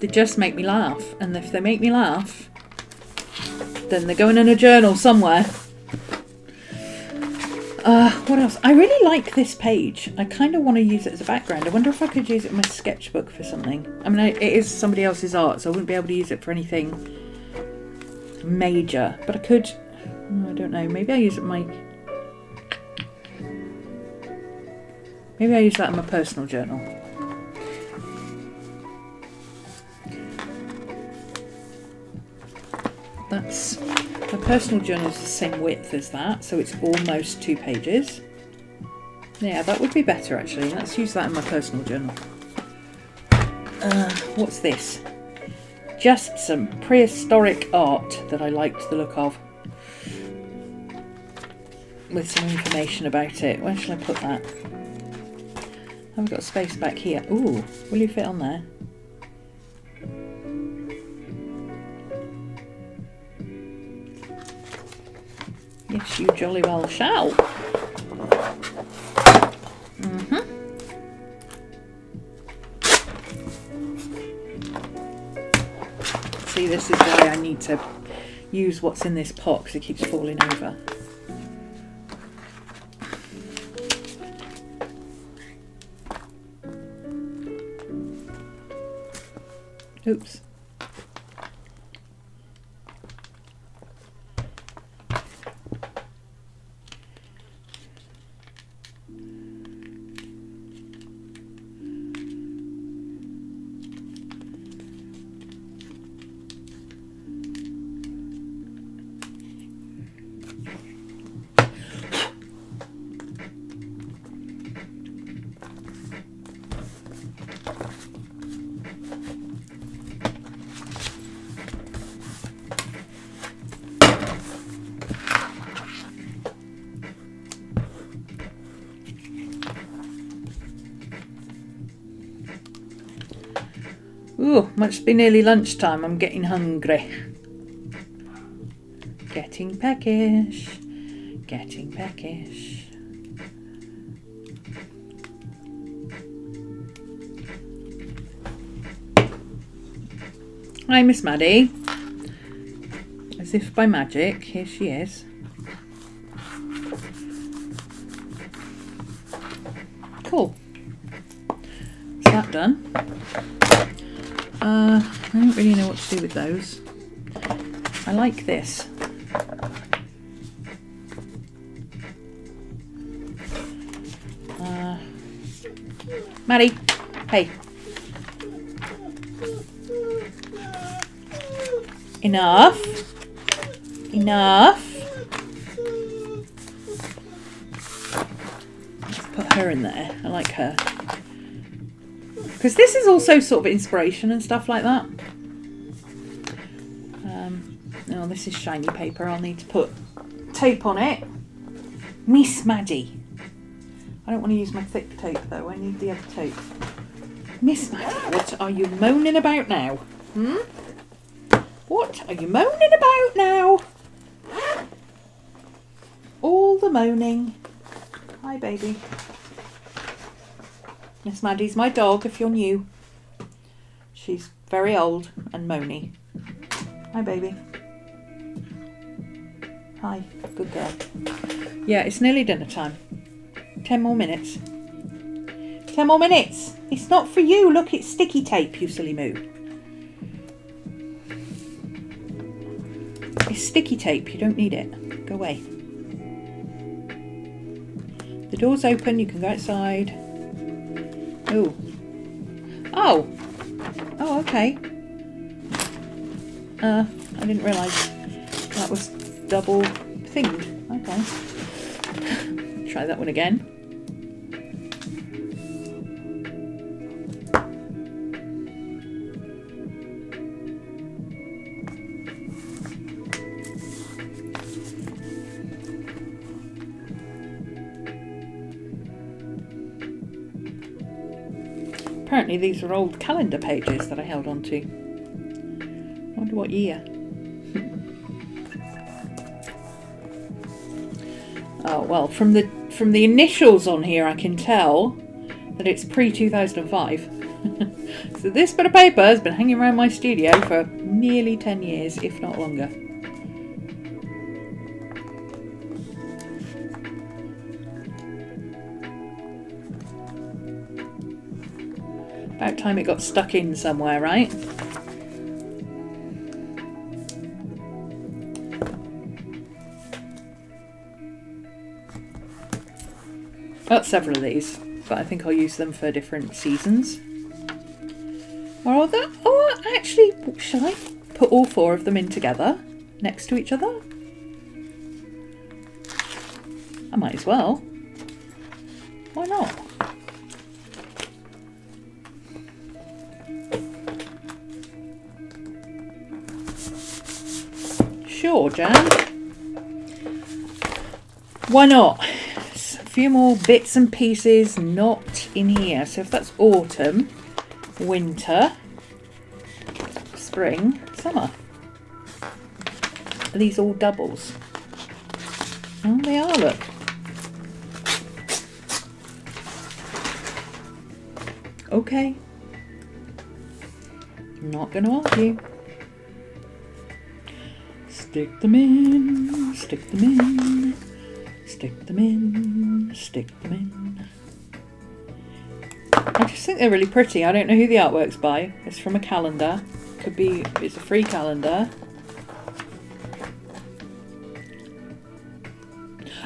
They just make me laugh, and if they make me laugh, then they're going in a journal somewhere. What else? I really like this page. I kind of want to use it as a background. I wonder if I could use it in my sketchbook for something. I mean, it is somebody else's art, so I wouldn't be able to use it for anything major. But I could... I don't know. Maybe I use it in my... Maybe I use that in my personal journal. That's... My personal journal is the same width as that, so it's almost 2 pages. Yeah, that would be better actually. Let's use that in my personal journal. What's this? Just some prehistoric art that I liked the look of. With some information about it. Where shall I put that? I've got space back here. Ooh, will you fit on there? Yes, you jolly well shall. See, this is why I need to use what's in this pot, because it keeps falling over. Oops. Ooh, must be nearly lunchtime. I'm getting hungry. Getting peckish. Getting peckish. Hi, Miss Maddie. As if by magic, here she is. Cool. Is that done? I don't really know what to do with those. I like this. Maddie, hey. Enough. Enough. Let's put her in there. I like her. Because this is also sort of inspiration and stuff like that. Oh, this is shiny paper. I'll need to put tape on it. Miss Maddie. I don't want to use my thick tape though. I need the other tape. Miss Maddie, what are you moaning about now? What are you moaning about now? All the moaning. Hi, baby. Miss Maddie's my dog, if you're new. She's very old and moany. Hi, baby. Hi, good girl. Yeah, it's nearly dinner time. 10 more minutes. 10 more minutes. It's not for you. Look, it's sticky tape, you silly moo. It's sticky tape. You don't need it. Go away. The door's open. You can go outside. Oh. Oh. Oh, okay. I didn't realise that was double thinged. Okay. Try that one again. Apparently these are old calendar pages that I held on to. Wonder what year. Oh well, from the initials on here I can tell that it's pre-2005. So this bit of paper has been hanging around my studio for nearly 10 years, if not longer. About time it got stuck in somewhere, right? Got several of these, but I think I'll use them for different seasons. Or actually, shall I put all 4 of them in together, next to each other? I might as well. Why not? Sure, Jan. Why not? A few more bits and pieces not in here. So if that's autumn, winter, spring, summer. Are these all doubles? Oh, they are, look. Okay. Not going to argue. Stick them in, stick them in, stick them in, stick them in. I just think they're really pretty. I don't know who the artwork's by. It's from a calendar. Could be, it's a free calendar.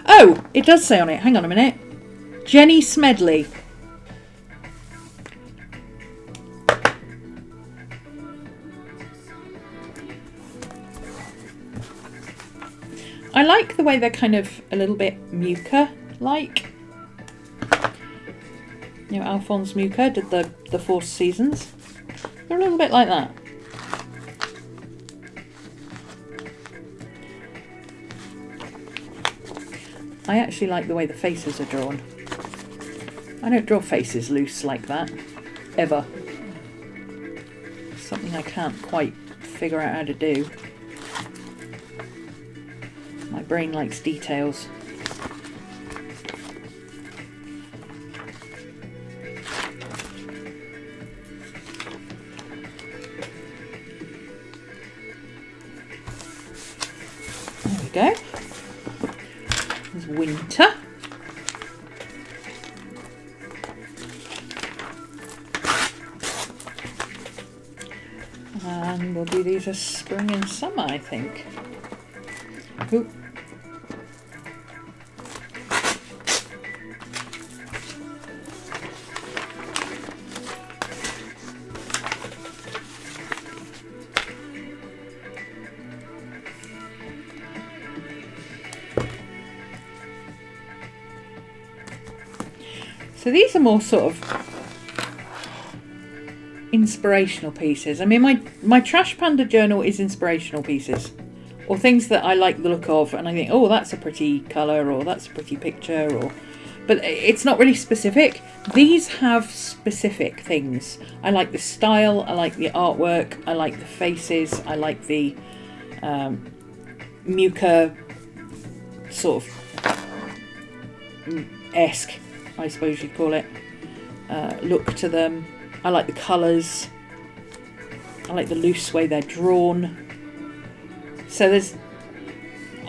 Oh, it does say on it. Hang on a minute. Jenny Smedley. I like the way they're kind of a little bit Mucha-like. You know, Alphonse Mucha did the 4 seasons. They're a little bit like that. I actually like the way the faces are drawn. I don't draw faces loose like that, ever. It's something I can't quite figure out how to do. My brain likes details. There we go. There's winter. And we'll do these as spring and summer, I think. Ooh. So these are more sort of inspirational pieces. I mean, my Trash Panda journal is inspirational pieces, or things that I like the look of and I think, oh, that's a pretty colour, or that's a pretty picture, or but it's not really specific. These have specific things. I like the style, I like the artwork, I like the faces, I like the Mucha sort of esque, I suppose you'd call it, look to them. I like the colours. I like the loose way they're drawn. So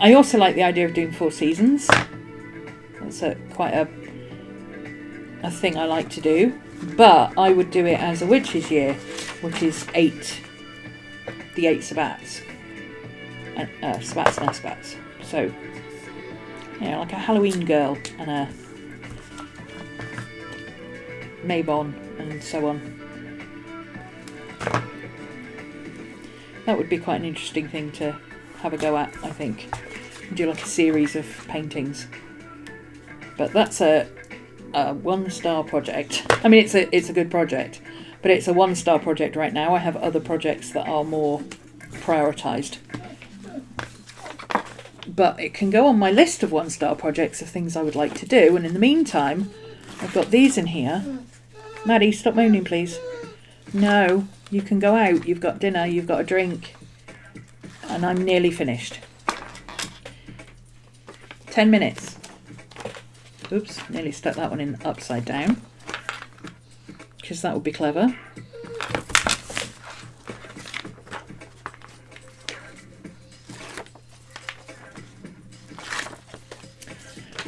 I also like the idea of doing 4 seasons. That's quite a thing I like to do. But I would do it as a witch's year, which is the 8 sabbats. Sabbats and aspats. So, you know, like a Halloween girl and a Mabon and so on. That would be quite an interesting thing to have a go at, I think. Do like a series of paintings. But that's a 1-star project. I mean, it's a good project, but it's a 1-star project right now. I have other projects that are more prioritised. But it can go on my list of 1-star projects of things I would like to do, and in the meantime I've got these in here Maddie, stop moaning, please. No, you can go out. You've got dinner, you've got a drink. And I'm nearly finished. 10 minutes. Oops, nearly stuck that one in upside down. Because that would be clever.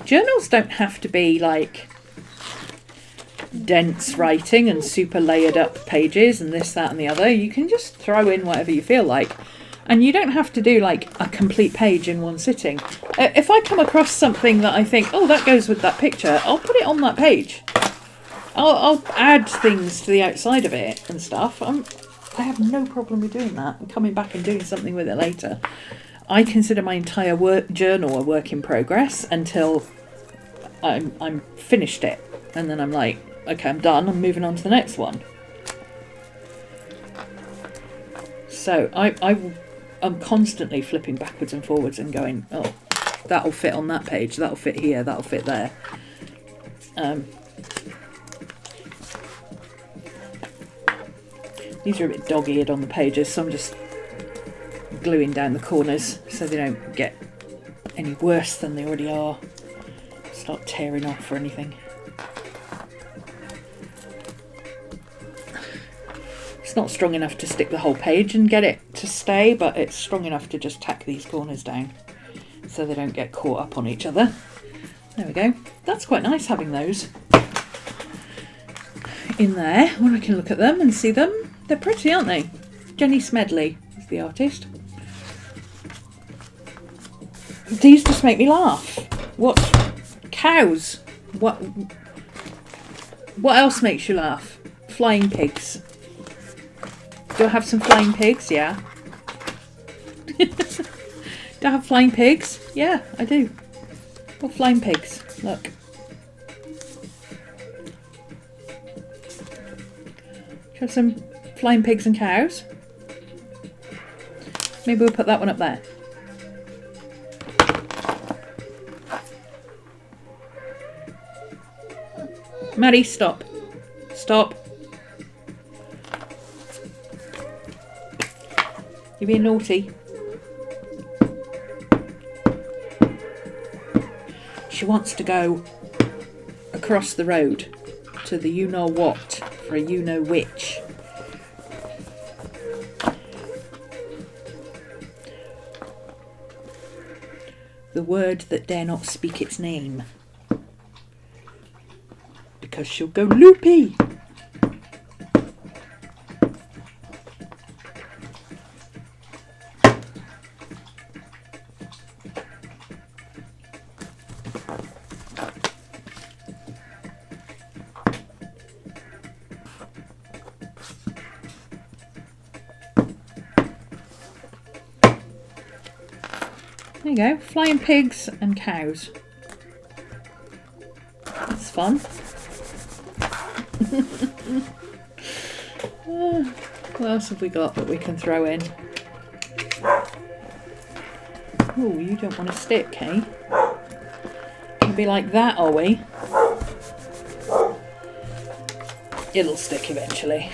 Journals don't have to be like dense writing and super layered up pages and this, that and the other. You can just throw in whatever you feel like. And you don't have to do like a complete page in one sitting. If I come across something that I think, oh, that goes with that picture, I'll put it on that page. I'll add things to the outside of it and stuff. I have no problem with doing that and coming back and doing something with it later. I consider my entire journal a work in progress until I'm finished it. And then I'm like, okay, I'm done. I'm moving on to the next one. So I'm constantly flipping backwards and forwards and going, oh, that'll fit on that page, that'll fit here, that'll fit there. These are a bit dog-eared on the pages, so I'm just gluing down the corners so they don't get any worse than they already are. Start tearing off or anything. It's not strong enough to stick the whole page and get it to stay, but it's strong enough to just tack these corners down so they don't get caught up on each other. There we go. That's quite nice having those in there when I can look at them and see them. They're pretty, aren't they? Jenny Smedley is the artist. These just make me laugh. What? Cows. What else makes you laugh? Flying pigs. Do I have some flying pigs? Yeah. Do I have flying pigs? Yeah, I do. What flying pigs? Look. Do you have some flying pigs and cows? Maybe we'll put that one up there. Maddie, stop. Stop. You're being naughty. She wants to go across the road to the you-know-what for a you-know-which. The word that dare not speak its name. Because she'll go loopy. There you go, flying pigs and cows. That's fun. What else have we got that we can throw in? Oh, you don't want to stick, eh? It'll be like that, are we? It'll stick eventually.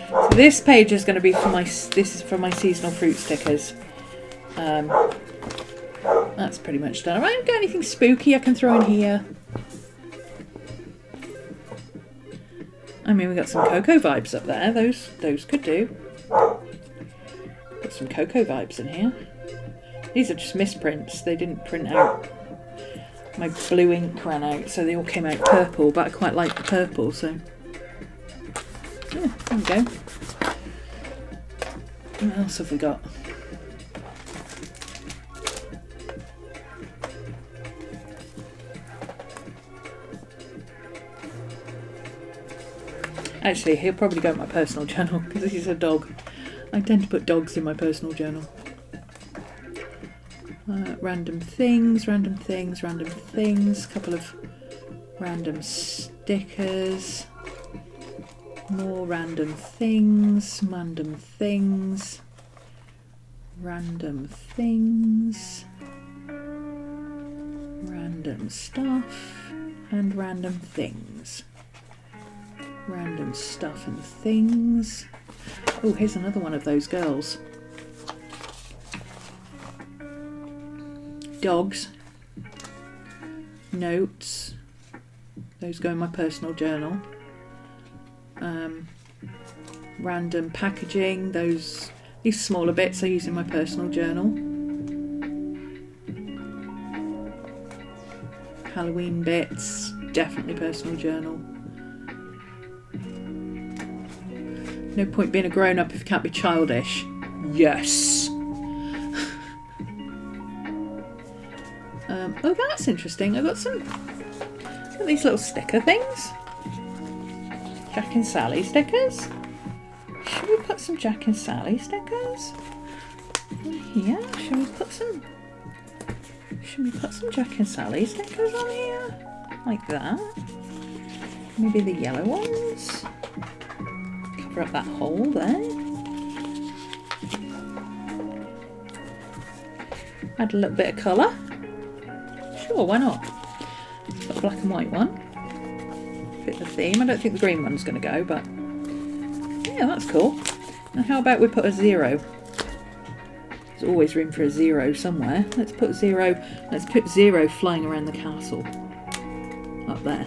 So this page is going to be for this is for my seasonal fruit stickers. That's pretty much done. I haven't got anything spooky I can throw in here. I mean, we got some cocoa vibes up there. Those could do. Got some cocoa vibes in here. These are just misprints. They didn't print out. My blue ink ran out, so they all came out purple. But I quite like the purple, so yeah, there we go. What else have we got? Actually, he'll probably go in my personal journal because he's a dog. I tend to put dogs in my personal journal. Random things, couple of random stickers, more random things, random stuff, and random things. Random stuff and things. Oh, here's another one of those girls. Dogs. Notes. Those go in my personal journal. Random packaging. These smaller bits I use in my personal journal. Halloween bits. Definitely personal journal. No point being a grown-up if you can't be childish. Yes! Oh, that's interesting. I've got these little sticker things. Jack and Sally stickers. Should we put some Jack and Sally stickers on here? Should we put some Jack and Sally stickers on here? Like that. Maybe the yellow ones. Cover up that hole there. Add a little bit of colour. Sure, why not? Got a black and white one. Fit the theme. I don't think the green one's going to go, but yeah, that's cool. And how about we put a 0? There's always room for a 0 somewhere. Let's put 0. Let's put 0 flying around the castle. Up there.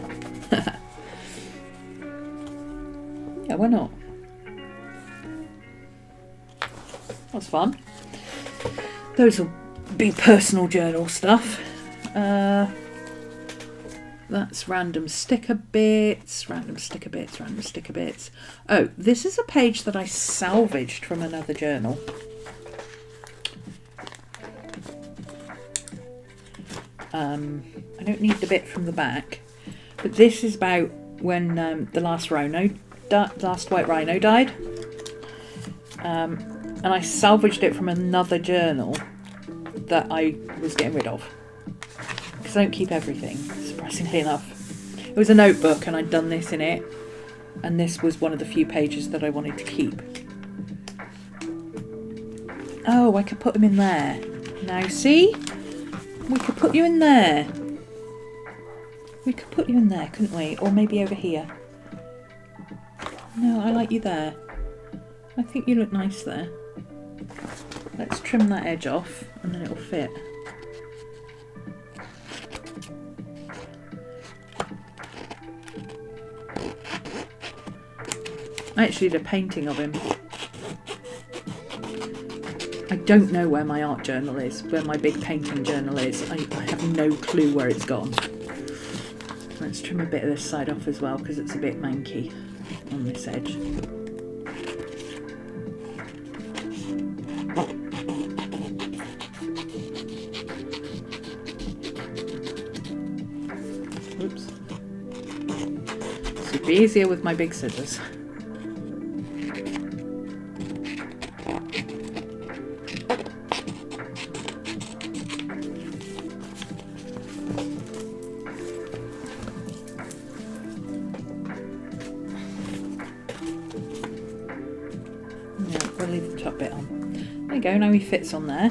Yeah, why not? That's fun. Those will be personal journal stuff. That's random sticker bits, random sticker bits, random sticker bits. Oh, this is a page that I salvaged from another journal. I don't need the bit from the back, but this is about when the last white rhino died. And I salvaged it from another journal that I was getting rid of. Because I don't keep everything, surprisingly enough. It was a notebook and I'd done this in it. And this was one of the few pages that I wanted to keep. Oh, I could put them in there. Now see? We could put you in there. We could put you in there, couldn't we? Or maybe over here. No, I like you there. I think you look nice there. Let's trim that edge off and then it'll fit. I actually did a painting of him. I don't know where my art journal is, where my big painting journal is. I have no clue where it's gone. Let's trim a bit of this side off as well because it's a bit manky on this edge. Oops. This would be easier with my big scissors. We'll leave the top bit on. There you go, now he fits on there.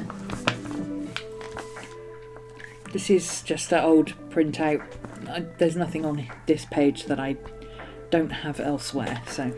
This is just an old printout. There's nothing on this page that I don't have elsewhere, so.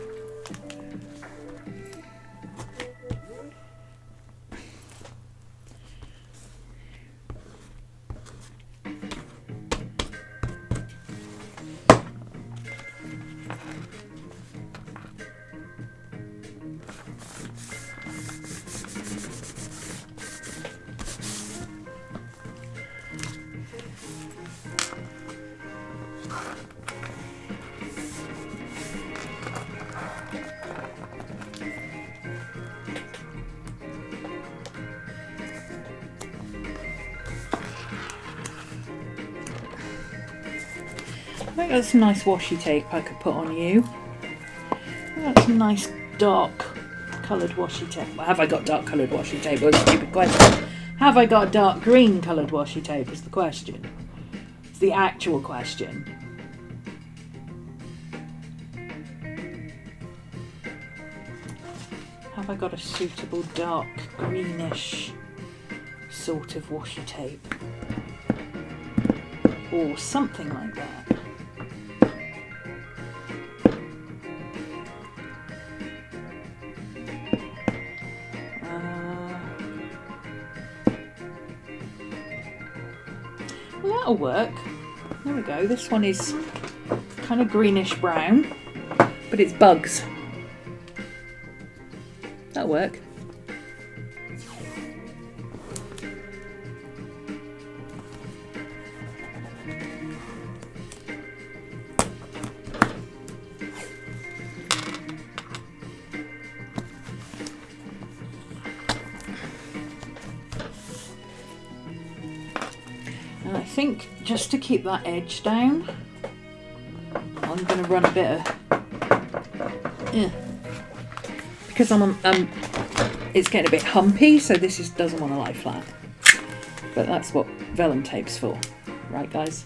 I think that's some nice washi tape I could put on you. That's some nice dark coloured washi tape. Well, have I got dark coloured washi tape? Was a stupid question. Have I got dark green coloured washi tape is the question. It's the actual question. Have I got a suitable dark greenish sort of washi tape? Or something like that. Well, that'll work. There we go. This one is kind of greenish brown, but it's bugs. That'll work. And I think just to keep that edge down, I'm going to run a bit of, because it's getting a bit humpy, so this doesn't want to lie flat. But that's what vellum tape's for, right, guys?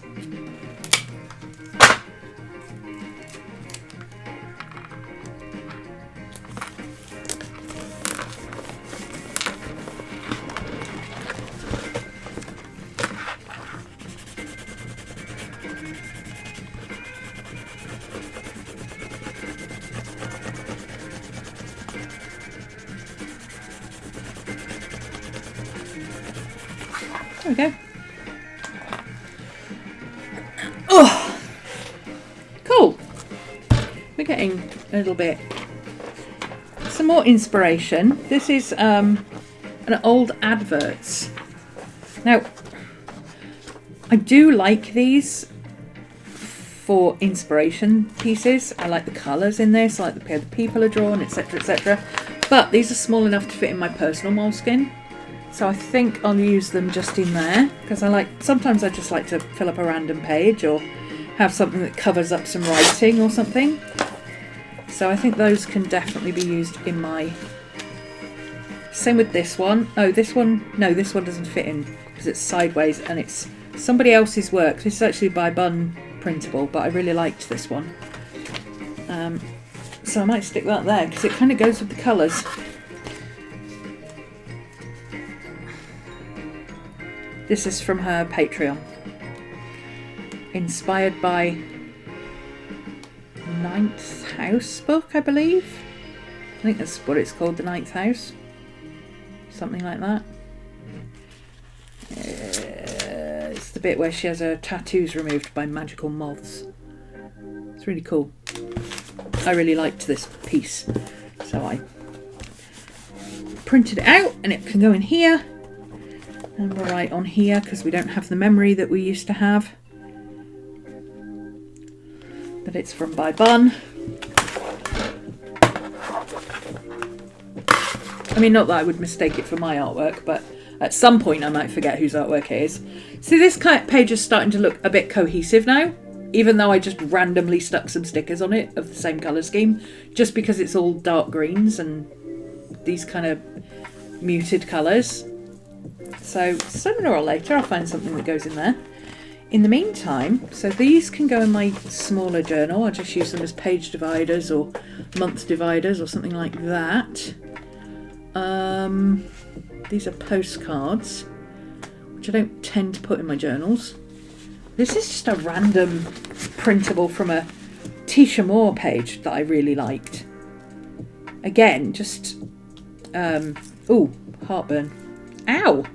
There we go. Oh, cool. We're getting a little bit some more inspiration. This is an old adverts. Now, I do like these for inspiration pieces. I like the colours in this. I like the way the people are drawn, etc., etc. But these are small enough to fit in my personal moleskin. So I think I'll use them just in there, because sometimes I just like to fill up a random page or have something that covers up some writing or something. So I think those can definitely be used in my... Same with this one. Oh, this one, no, this one doesn't fit in because it's sideways and it's somebody else's work. This is actually by Bun Printable, but I really liked this one. So I might stick that there because it kind of goes with the colours. This is from her Patreon. Inspired by Ninth House book, I believe. I think that's what it's called, the Ninth House. Something like that. It's the bit where she has her tattoos removed by magical moths. It's really cool. I really liked this piece, so I printed it out and it can go in here. And we'll write on here because we don't have the memory that we used to have. But it's from By Bun. I mean, not that I would mistake it for my artwork, but at some point I might forget whose artwork it is. See, this page is starting to look a bit cohesive now, even though I just randomly stuck some stickers on it of the same colour scheme, just because it's all dark greens and these kind of muted colours. So sooner or later I'll find something that goes in there. In the meantime, so these can go in my smaller journal. I'll just use them as page dividers or month dividers or something like that. These are postcards, which I don't tend to put in my journals. This is just a random printable from a Tisha Moore page that I really liked. Again, just... ooh, heartburn. Ow!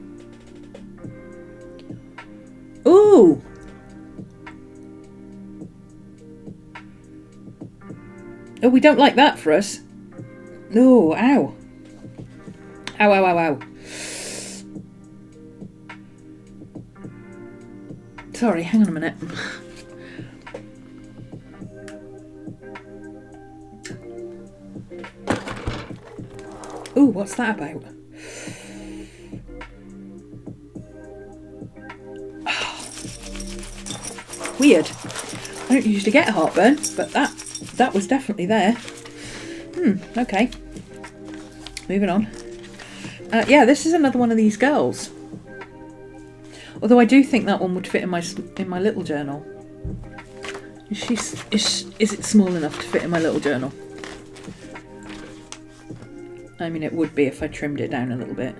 Ooh! Oh, we don't like that for us. No, ow. Ow, ow, ow, ow. Sorry, hang on a minute. Ooh, what's that about? Weird. I don't usually get heartburn, but that was definitely there. Okay. Moving on. Yeah, this is another one of these girls. Although I do think that one would fit in my little journal. Is it small enough to fit in my little journal? I mean, it would be if I trimmed it down a little bit.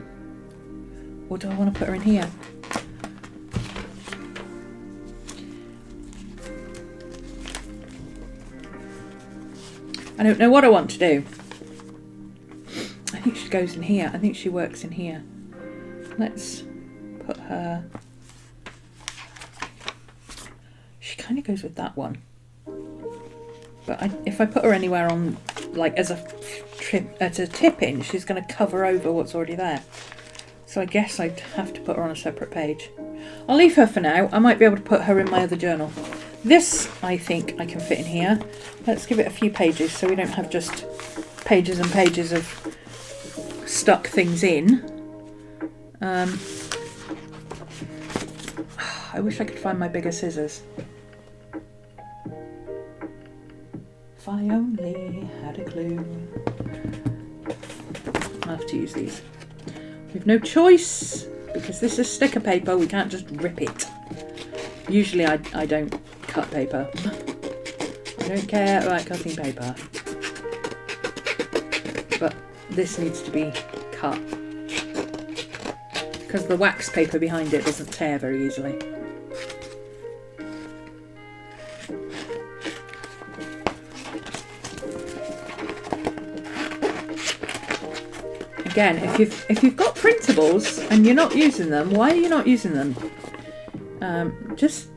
Or do I want to put her in here? I don't know what I want to do. I think she goes in here. I think she works in here. Let's put her She kind of goes with that one. But if I put her anywhere on, like as a tip in, she's going to cover over what's already there. So I guess I'd have to put her on a separate page. I'll leave her for now. I might be able to put her in my other journal. This, I think I can fit in here. Let's give it a few pages so we don't have just pages and pages of stuck things in. I wish I could find my bigger scissors. If I only had a clue. I'll have to use these. We've no choice because this is sticker paper. We can't just rip it. Usually I don't cut paper. I don't care about cutting paper. But this needs to be cut. Because the wax paper behind it doesn't tear very easily. Again, if you've got printables and you're not using them, why are you not using them? Just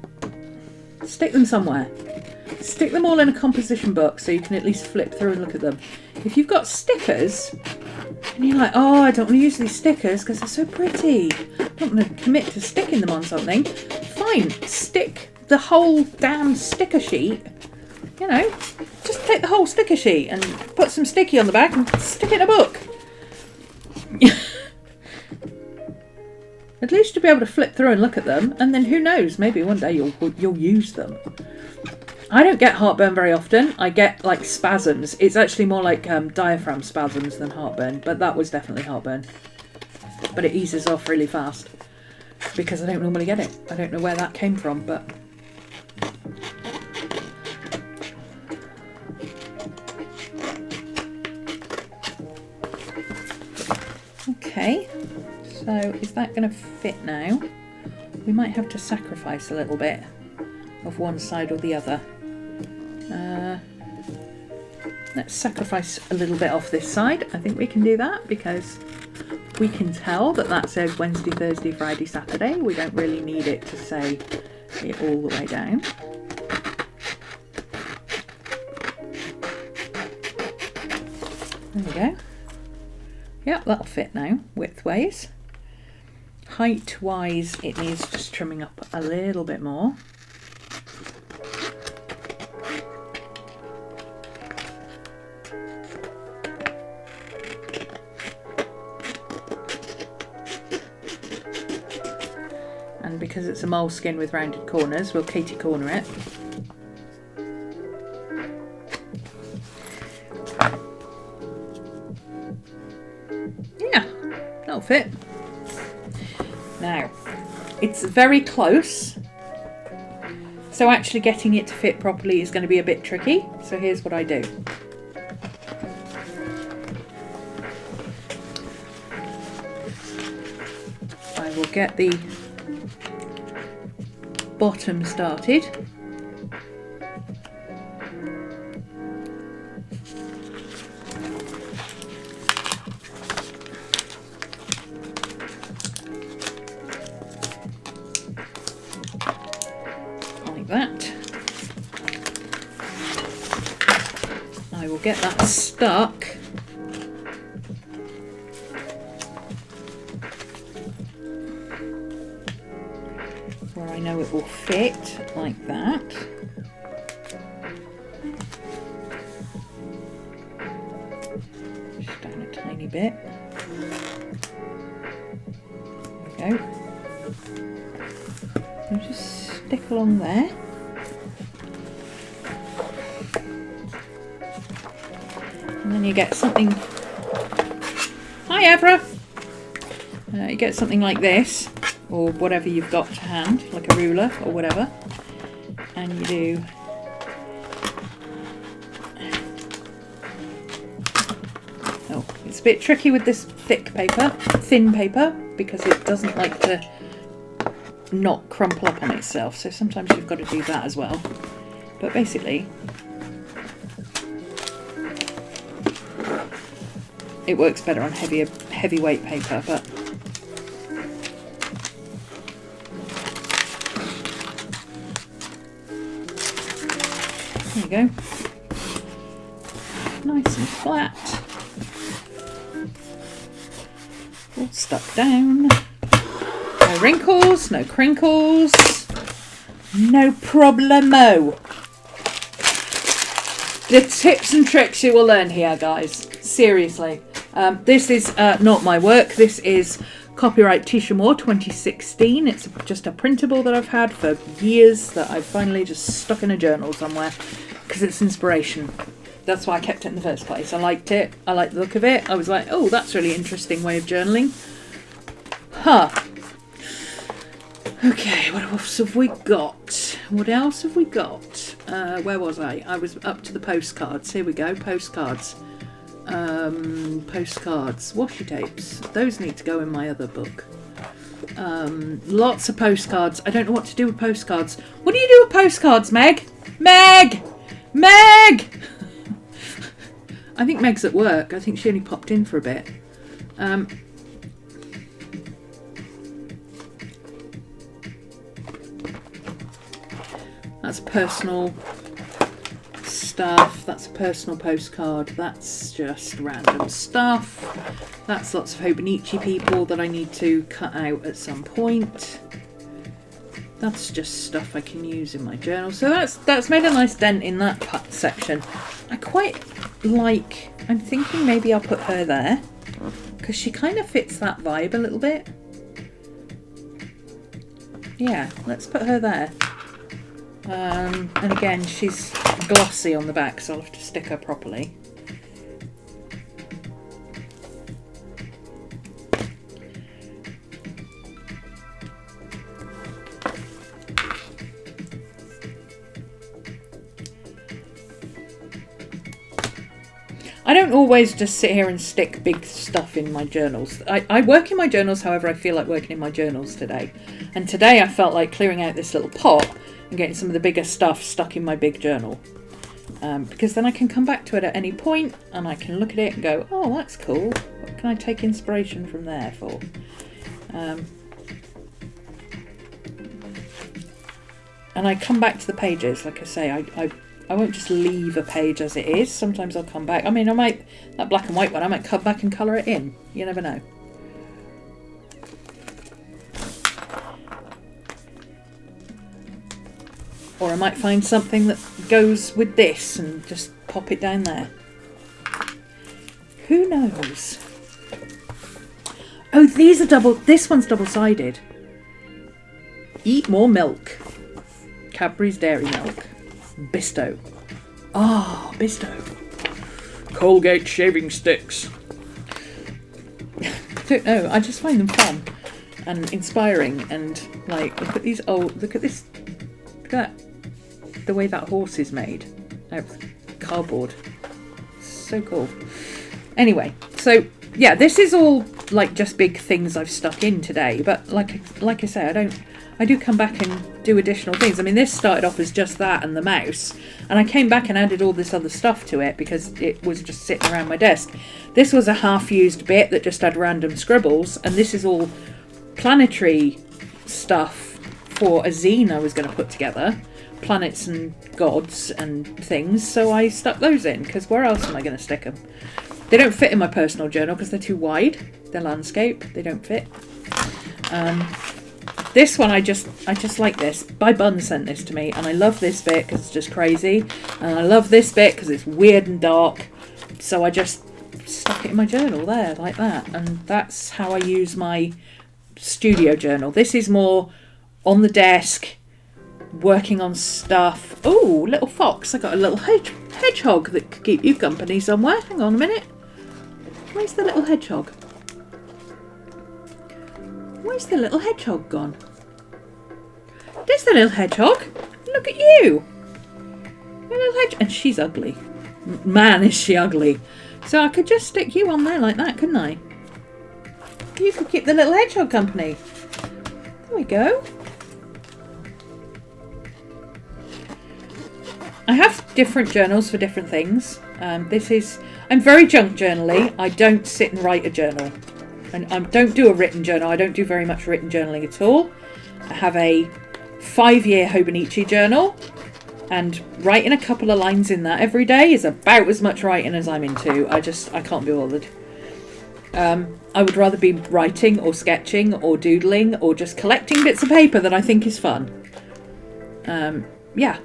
stick them somewhere. Stick them all in a composition book so you can at least flip through and look at them. If you've got stickers and you're like, oh, I don't want to use these stickers because they're so pretty, I don't want to commit to sticking them on something, fine, stick the whole damn sticker sheet, you know, just take the whole sticker sheet and put some sticky on the back and stick it in a book. At least you'll be able to flip through and look at them, and then who knows, maybe one day you'll use them. I don't get heartburn very often. I get like spasms. It's actually more like diaphragm spasms than heartburn, but that was definitely heartburn. But it eases off really fast because I don't normally get it. I don't know where that came from, but okay. So is that going to fit now? We might have to sacrifice a little bit of one side or the other. Let's sacrifice a little bit off this side. I think we can do that because we can tell that that says Wednesday, Thursday, Friday, Saturday. We don't really need it to say it all the way down. There we go. Yep, that'll fit now, width-wise. Height-wise, it needs just trimming up a little bit more. And because it's a moleskin with rounded corners, we'll Katie corner it. Yeah, that'll fit. Now, it's very close, so actually getting it to fit properly is going to be a bit tricky. So here's what I do. I will get the bottom started. Like that. I will get that stuck where I know it will fit, like that. Just down a tiny bit. There we go. And just stick along there. And then you get something. Hi, Evra! You get something like this, or whatever you've got to hand, like a ruler or whatever, and you do it's a bit tricky with this thin paper, because it doesn't like to not crumple up on itself, so sometimes you've got to do that as well. But basically it works better on heavyweight paper, but There you go. Nice and flat. All stuck down. No wrinkles, no crinkles. No problemo. The tips and tricks you will learn here, guys. Seriously. This is not my work. This is copyright Tisha Moore 2016. It's just a printable that I've had for years that I've finally just stuck in a journal somewhere because it's inspiration. That's why I kept it in the first place. I liked it. I liked the look of it. I was like, oh, that's a really interesting way of journaling. Huh. Okay, what else have we got? What else have we got? Where was I? I was up to the postcards. Here we go, postcards. Postcards. Washi tapes. Those need to go in my other book. Lots of postcards. I don't know what to do with postcards. What do you do with postcards, Meg? Meg! Meg! I think Meg's at work. I think she only popped in for a bit. That's personal stuff. That's a personal postcard. That's just random stuff. That's lots of Hobonichi people that I need to cut out at some point. That's just stuff I can use in my journal. So that's made a nice dent in that section. I quite like, I'm thinking maybe I'll put her there because she kind of fits that vibe a little bit. Yeah, let's put her there. And again, she's glossy on the back, so I'll have to stick her properly. I don't always just sit here and stick big stuff in my journals. I work in my journals however I feel like working in my journals today. And today I felt like clearing out this little pot and getting some of the bigger stuff stuck in my big journal. Because then I can come back to it at any point and I can look at it and go, oh, that's cool. What can I take inspiration from there for? And I come back to the pages, like I say, I won't just leave a page as it is. Sometimes I'll come back. I mean, I might, that black and white one, I might come back and colour it in. You never know. Or I might find something that goes with this and just pop it down there. Who knows? Oh, these are this one's double-sided. Eat more milk. Cadbury's Dairy Milk. Bisto. Ah, Bisto. Colgate shaving sticks. I don't know, I just find them fun and inspiring and like, look at these old, look at this, look at that. The way that horse is made out of cardboard. So cool. Anyway, so yeah, this is all like just big things I've stuck in today, but like I say, I do come back and do additional things. I mean, this started off as just that and the mouse, and I came back and added all this other stuff to it because it was just sitting around my desk. This was a half-used bit that just had random scribbles, and this is all planetary stuff for a zine I was going to put together. Planets and gods and things, so I stuck those in because where else am I going to stick them? They don't fit in my personal journal because they're too wide. They're landscape, they don't fit. This one I just like this. By Bun sent this to me, and I love this bit because it's just crazy, and I love this bit because it's weird and dark, so I just stuck it in my journal there like that, and that's how I use my studio journal. This is more on the desk, working on stuff. Oh, little fox. I got a little hedgehog that could keep you company somewhere. Hang on a minute. Where's the little hedgehog? Where's the little hedgehog gone? There's the little hedgehog. Look at you. The little hedgehog. And she's ugly. Man, is she ugly. So I could just stick you on there like that, couldn't I? You could keep the little hedgehog company. There we go. I have different journals for different things. I'm very junk journaly. I don't sit and write a journal. And I don't do a written journal. I don't do very much written journaling at all. I have a 5-year Hobonichi journal. And writing a couple of lines in that every day is about as much writing as I'm into. I can't be bothered. I would rather be writing or sketching or doodling or just collecting bits of paper that I think is fun. Yeah.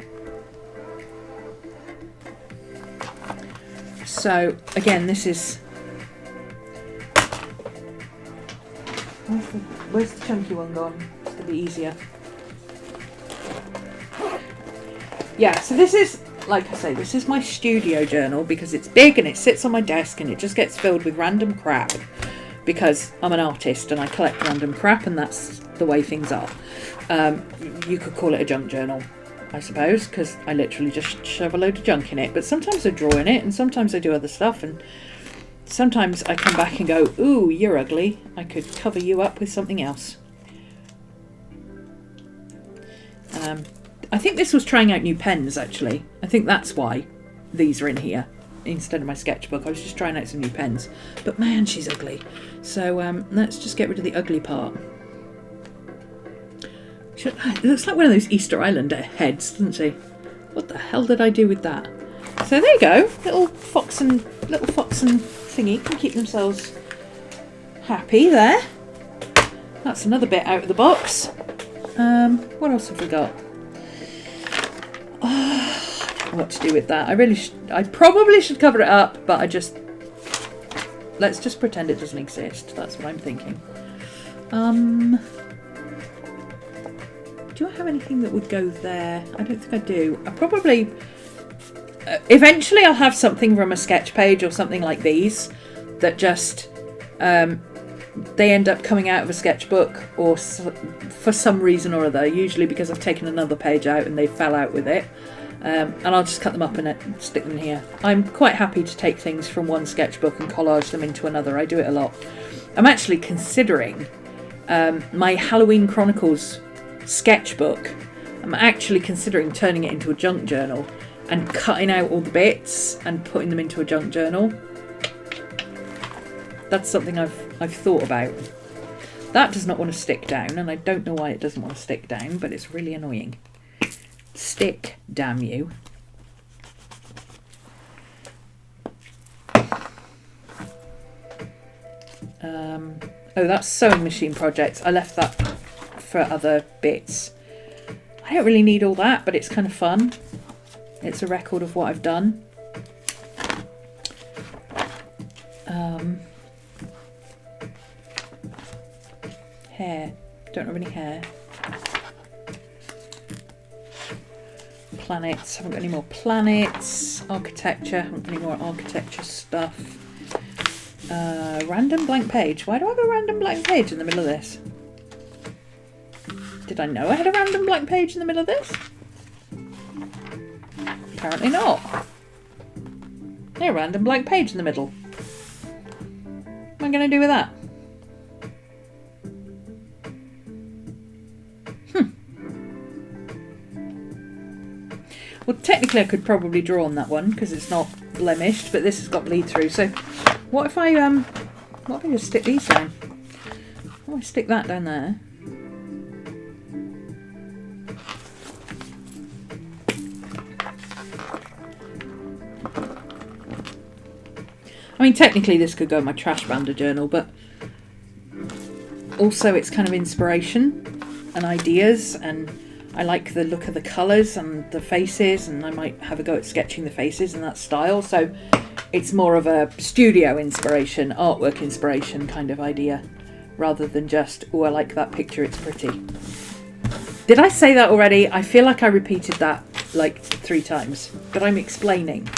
So, again, this is... Where's the chunky one gone? It's going to be easier. Yeah, so this is, like I say, this is my studio journal because it's big and it sits on my desk and it just gets filled with random crap because I'm an artist and I collect random crap and that's the way things are. You could call it a junk journal, I suppose, because I literally just shove a load of junk in it. But sometimes I draw in it and sometimes I do other stuff, and sometimes I come back and go, ooh, you're ugly. I could cover you up with something else. I think this was trying out new pens, actually. I think that's why these are in here instead of my sketchbook. I was just trying out some new pens. But man, she's ugly. So let's just get rid of the ugly part. It looks like one of those Easter Islander heads, doesn't she? What the hell did I do with that? So there you go. Little fox and thingy can keep themselves happy there. That's another bit out of the box. What else have we got? Oh, I don't know what to do with that. I probably should cover it up, but let's just pretend it doesn't exist. That's what I'm thinking. Do I have anything that would go there? I don't think I do. I probably... eventually I'll have something from a sketch page or something like these that just... they end up coming out of a sketchbook or for some reason or other, usually because I've taken another page out and they fell out with it. And I'll just cut them up and stick them here. I'm quite happy to take things from one sketchbook and collage them into another. I do it a lot. I'm actually considering my Halloween Chronicles sketchbook. I'm actually considering turning it into a junk journal and cutting out all the bits and putting them into a junk journal. That's something I've thought about. That does not want to stick down, and I don't know why it doesn't want to stick down, but it's really annoying. Stick, damn you. Oh, that's sewing machine projects. I left that for other bits. I don't really need all that, but it's kind of fun. It's a record of what I've done. Hair. Don't have any hair. Planets. Haven't got any more planets. Architecture. Haven't got any more architecture stuff. Random blank page. Why do I have a random blank page in the middle of this? Did I know I had a random blank page in the middle of this? Apparently not. A random blank page in the middle. What am I going to do with that? Well, technically I could probably draw on that one because it's not blemished, but this has got bleed through. So what if I just stick these down? What if I stick that down there? I mean, technically this could go in my trash bander journal, but also it's kind of inspiration and ideas, and I like the look of the colours and the faces, and I might have a go at sketching the faces in that style. So it's more of a studio inspiration, artwork inspiration kind of idea, rather than just, oh, I like that picture, it's pretty. Did I say that already? I feel like I repeated that like 3 times, but I'm explaining.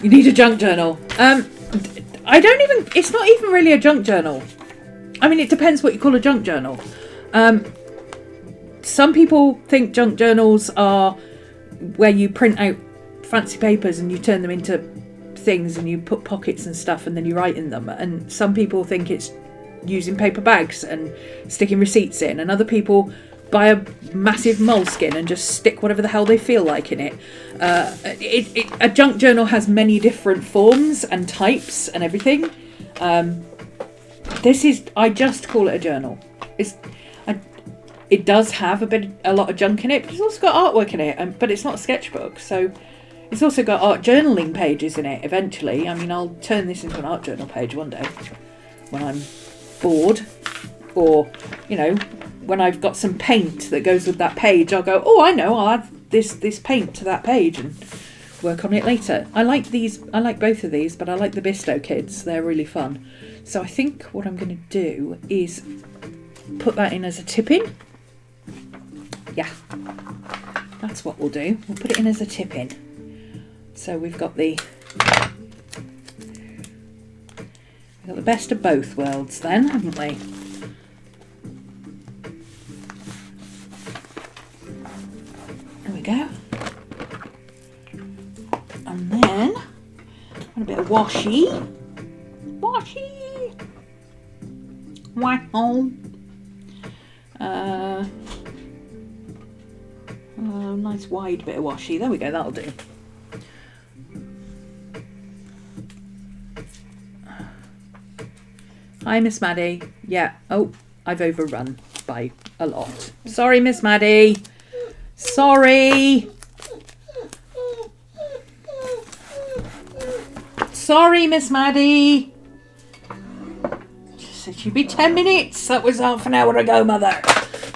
You need a junk journal. It's not even really a junk journal. I mean, it depends what you call a junk journal. Some people think junk journals are where you print out fancy papers and you turn them into things and you put pockets and stuff and then you write in them. And some people think it's using paper bags and sticking receipts in. And other people buy a massive moleskin and just stick whatever the hell they feel like in it. A junk journal has many different forms and types and everything. I just call it a journal. it does have a lot of junk in it, but it's also got artwork in it, but it's not a sketchbook, so it's also got art journaling pages in it eventually. I mean, I'll turn this into an art journal page one day when I'm bored, or, you know, when I've got some paint that goes with that page, I'll go, oh, I know, I'll add this paint to that page and work on it later. I like both of these, but I like the Bisto kids. They're really fun. So I think what I'm going to do is put that in as a tip-in. Yeah, that's what we'll do. We'll put it in as a tip-in. So we've got the best of both worlds then, haven't we? There we go. And then a bit of washi. Wow. Nice wide bit of washi. There we go, that'll do. Hi, Miss Maddie. Yeah. Oh, I've overrun by a lot. Sorry, Miss Maddie. Sorry. Sorry, Miss Maddie. Just said she'd be 10 minutes. That was half an hour ago, Mother.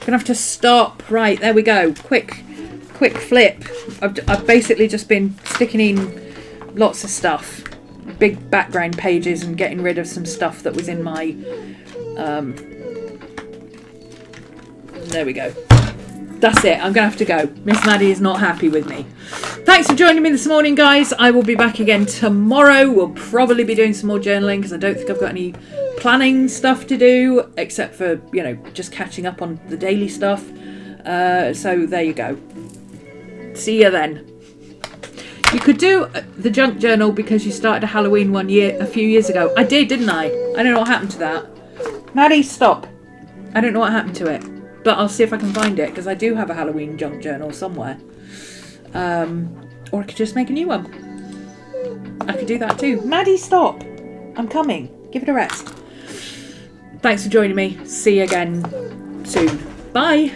Gonna have to stop. Right, there we go. Quick flip. I've basically just been sticking in lots of stuff. Big background pages and getting rid of some stuff that was in my there we go. That's it. I'm gonna have to go. Miss Maddie is not happy with me. Thanks for joining me this morning, guys. I will be back again tomorrow. We'll probably be doing some more journaling because I don't think I've got any planning stuff to do except for, you know, just catching up on the daily stuff. So there you go. See you then. You could do the junk journal because you started a Halloween one a few years ago. I did, didn't I? I don't know what happened to that. Maddie, stop. I don't know what happened to it, but I'll see if I can find it because I do have a Halloween junk journal somewhere. Or I could just make a new one. I could do that too. Maddie, stop. I'm coming. Give it a rest. Thanks for joining me. See you again soon. Bye.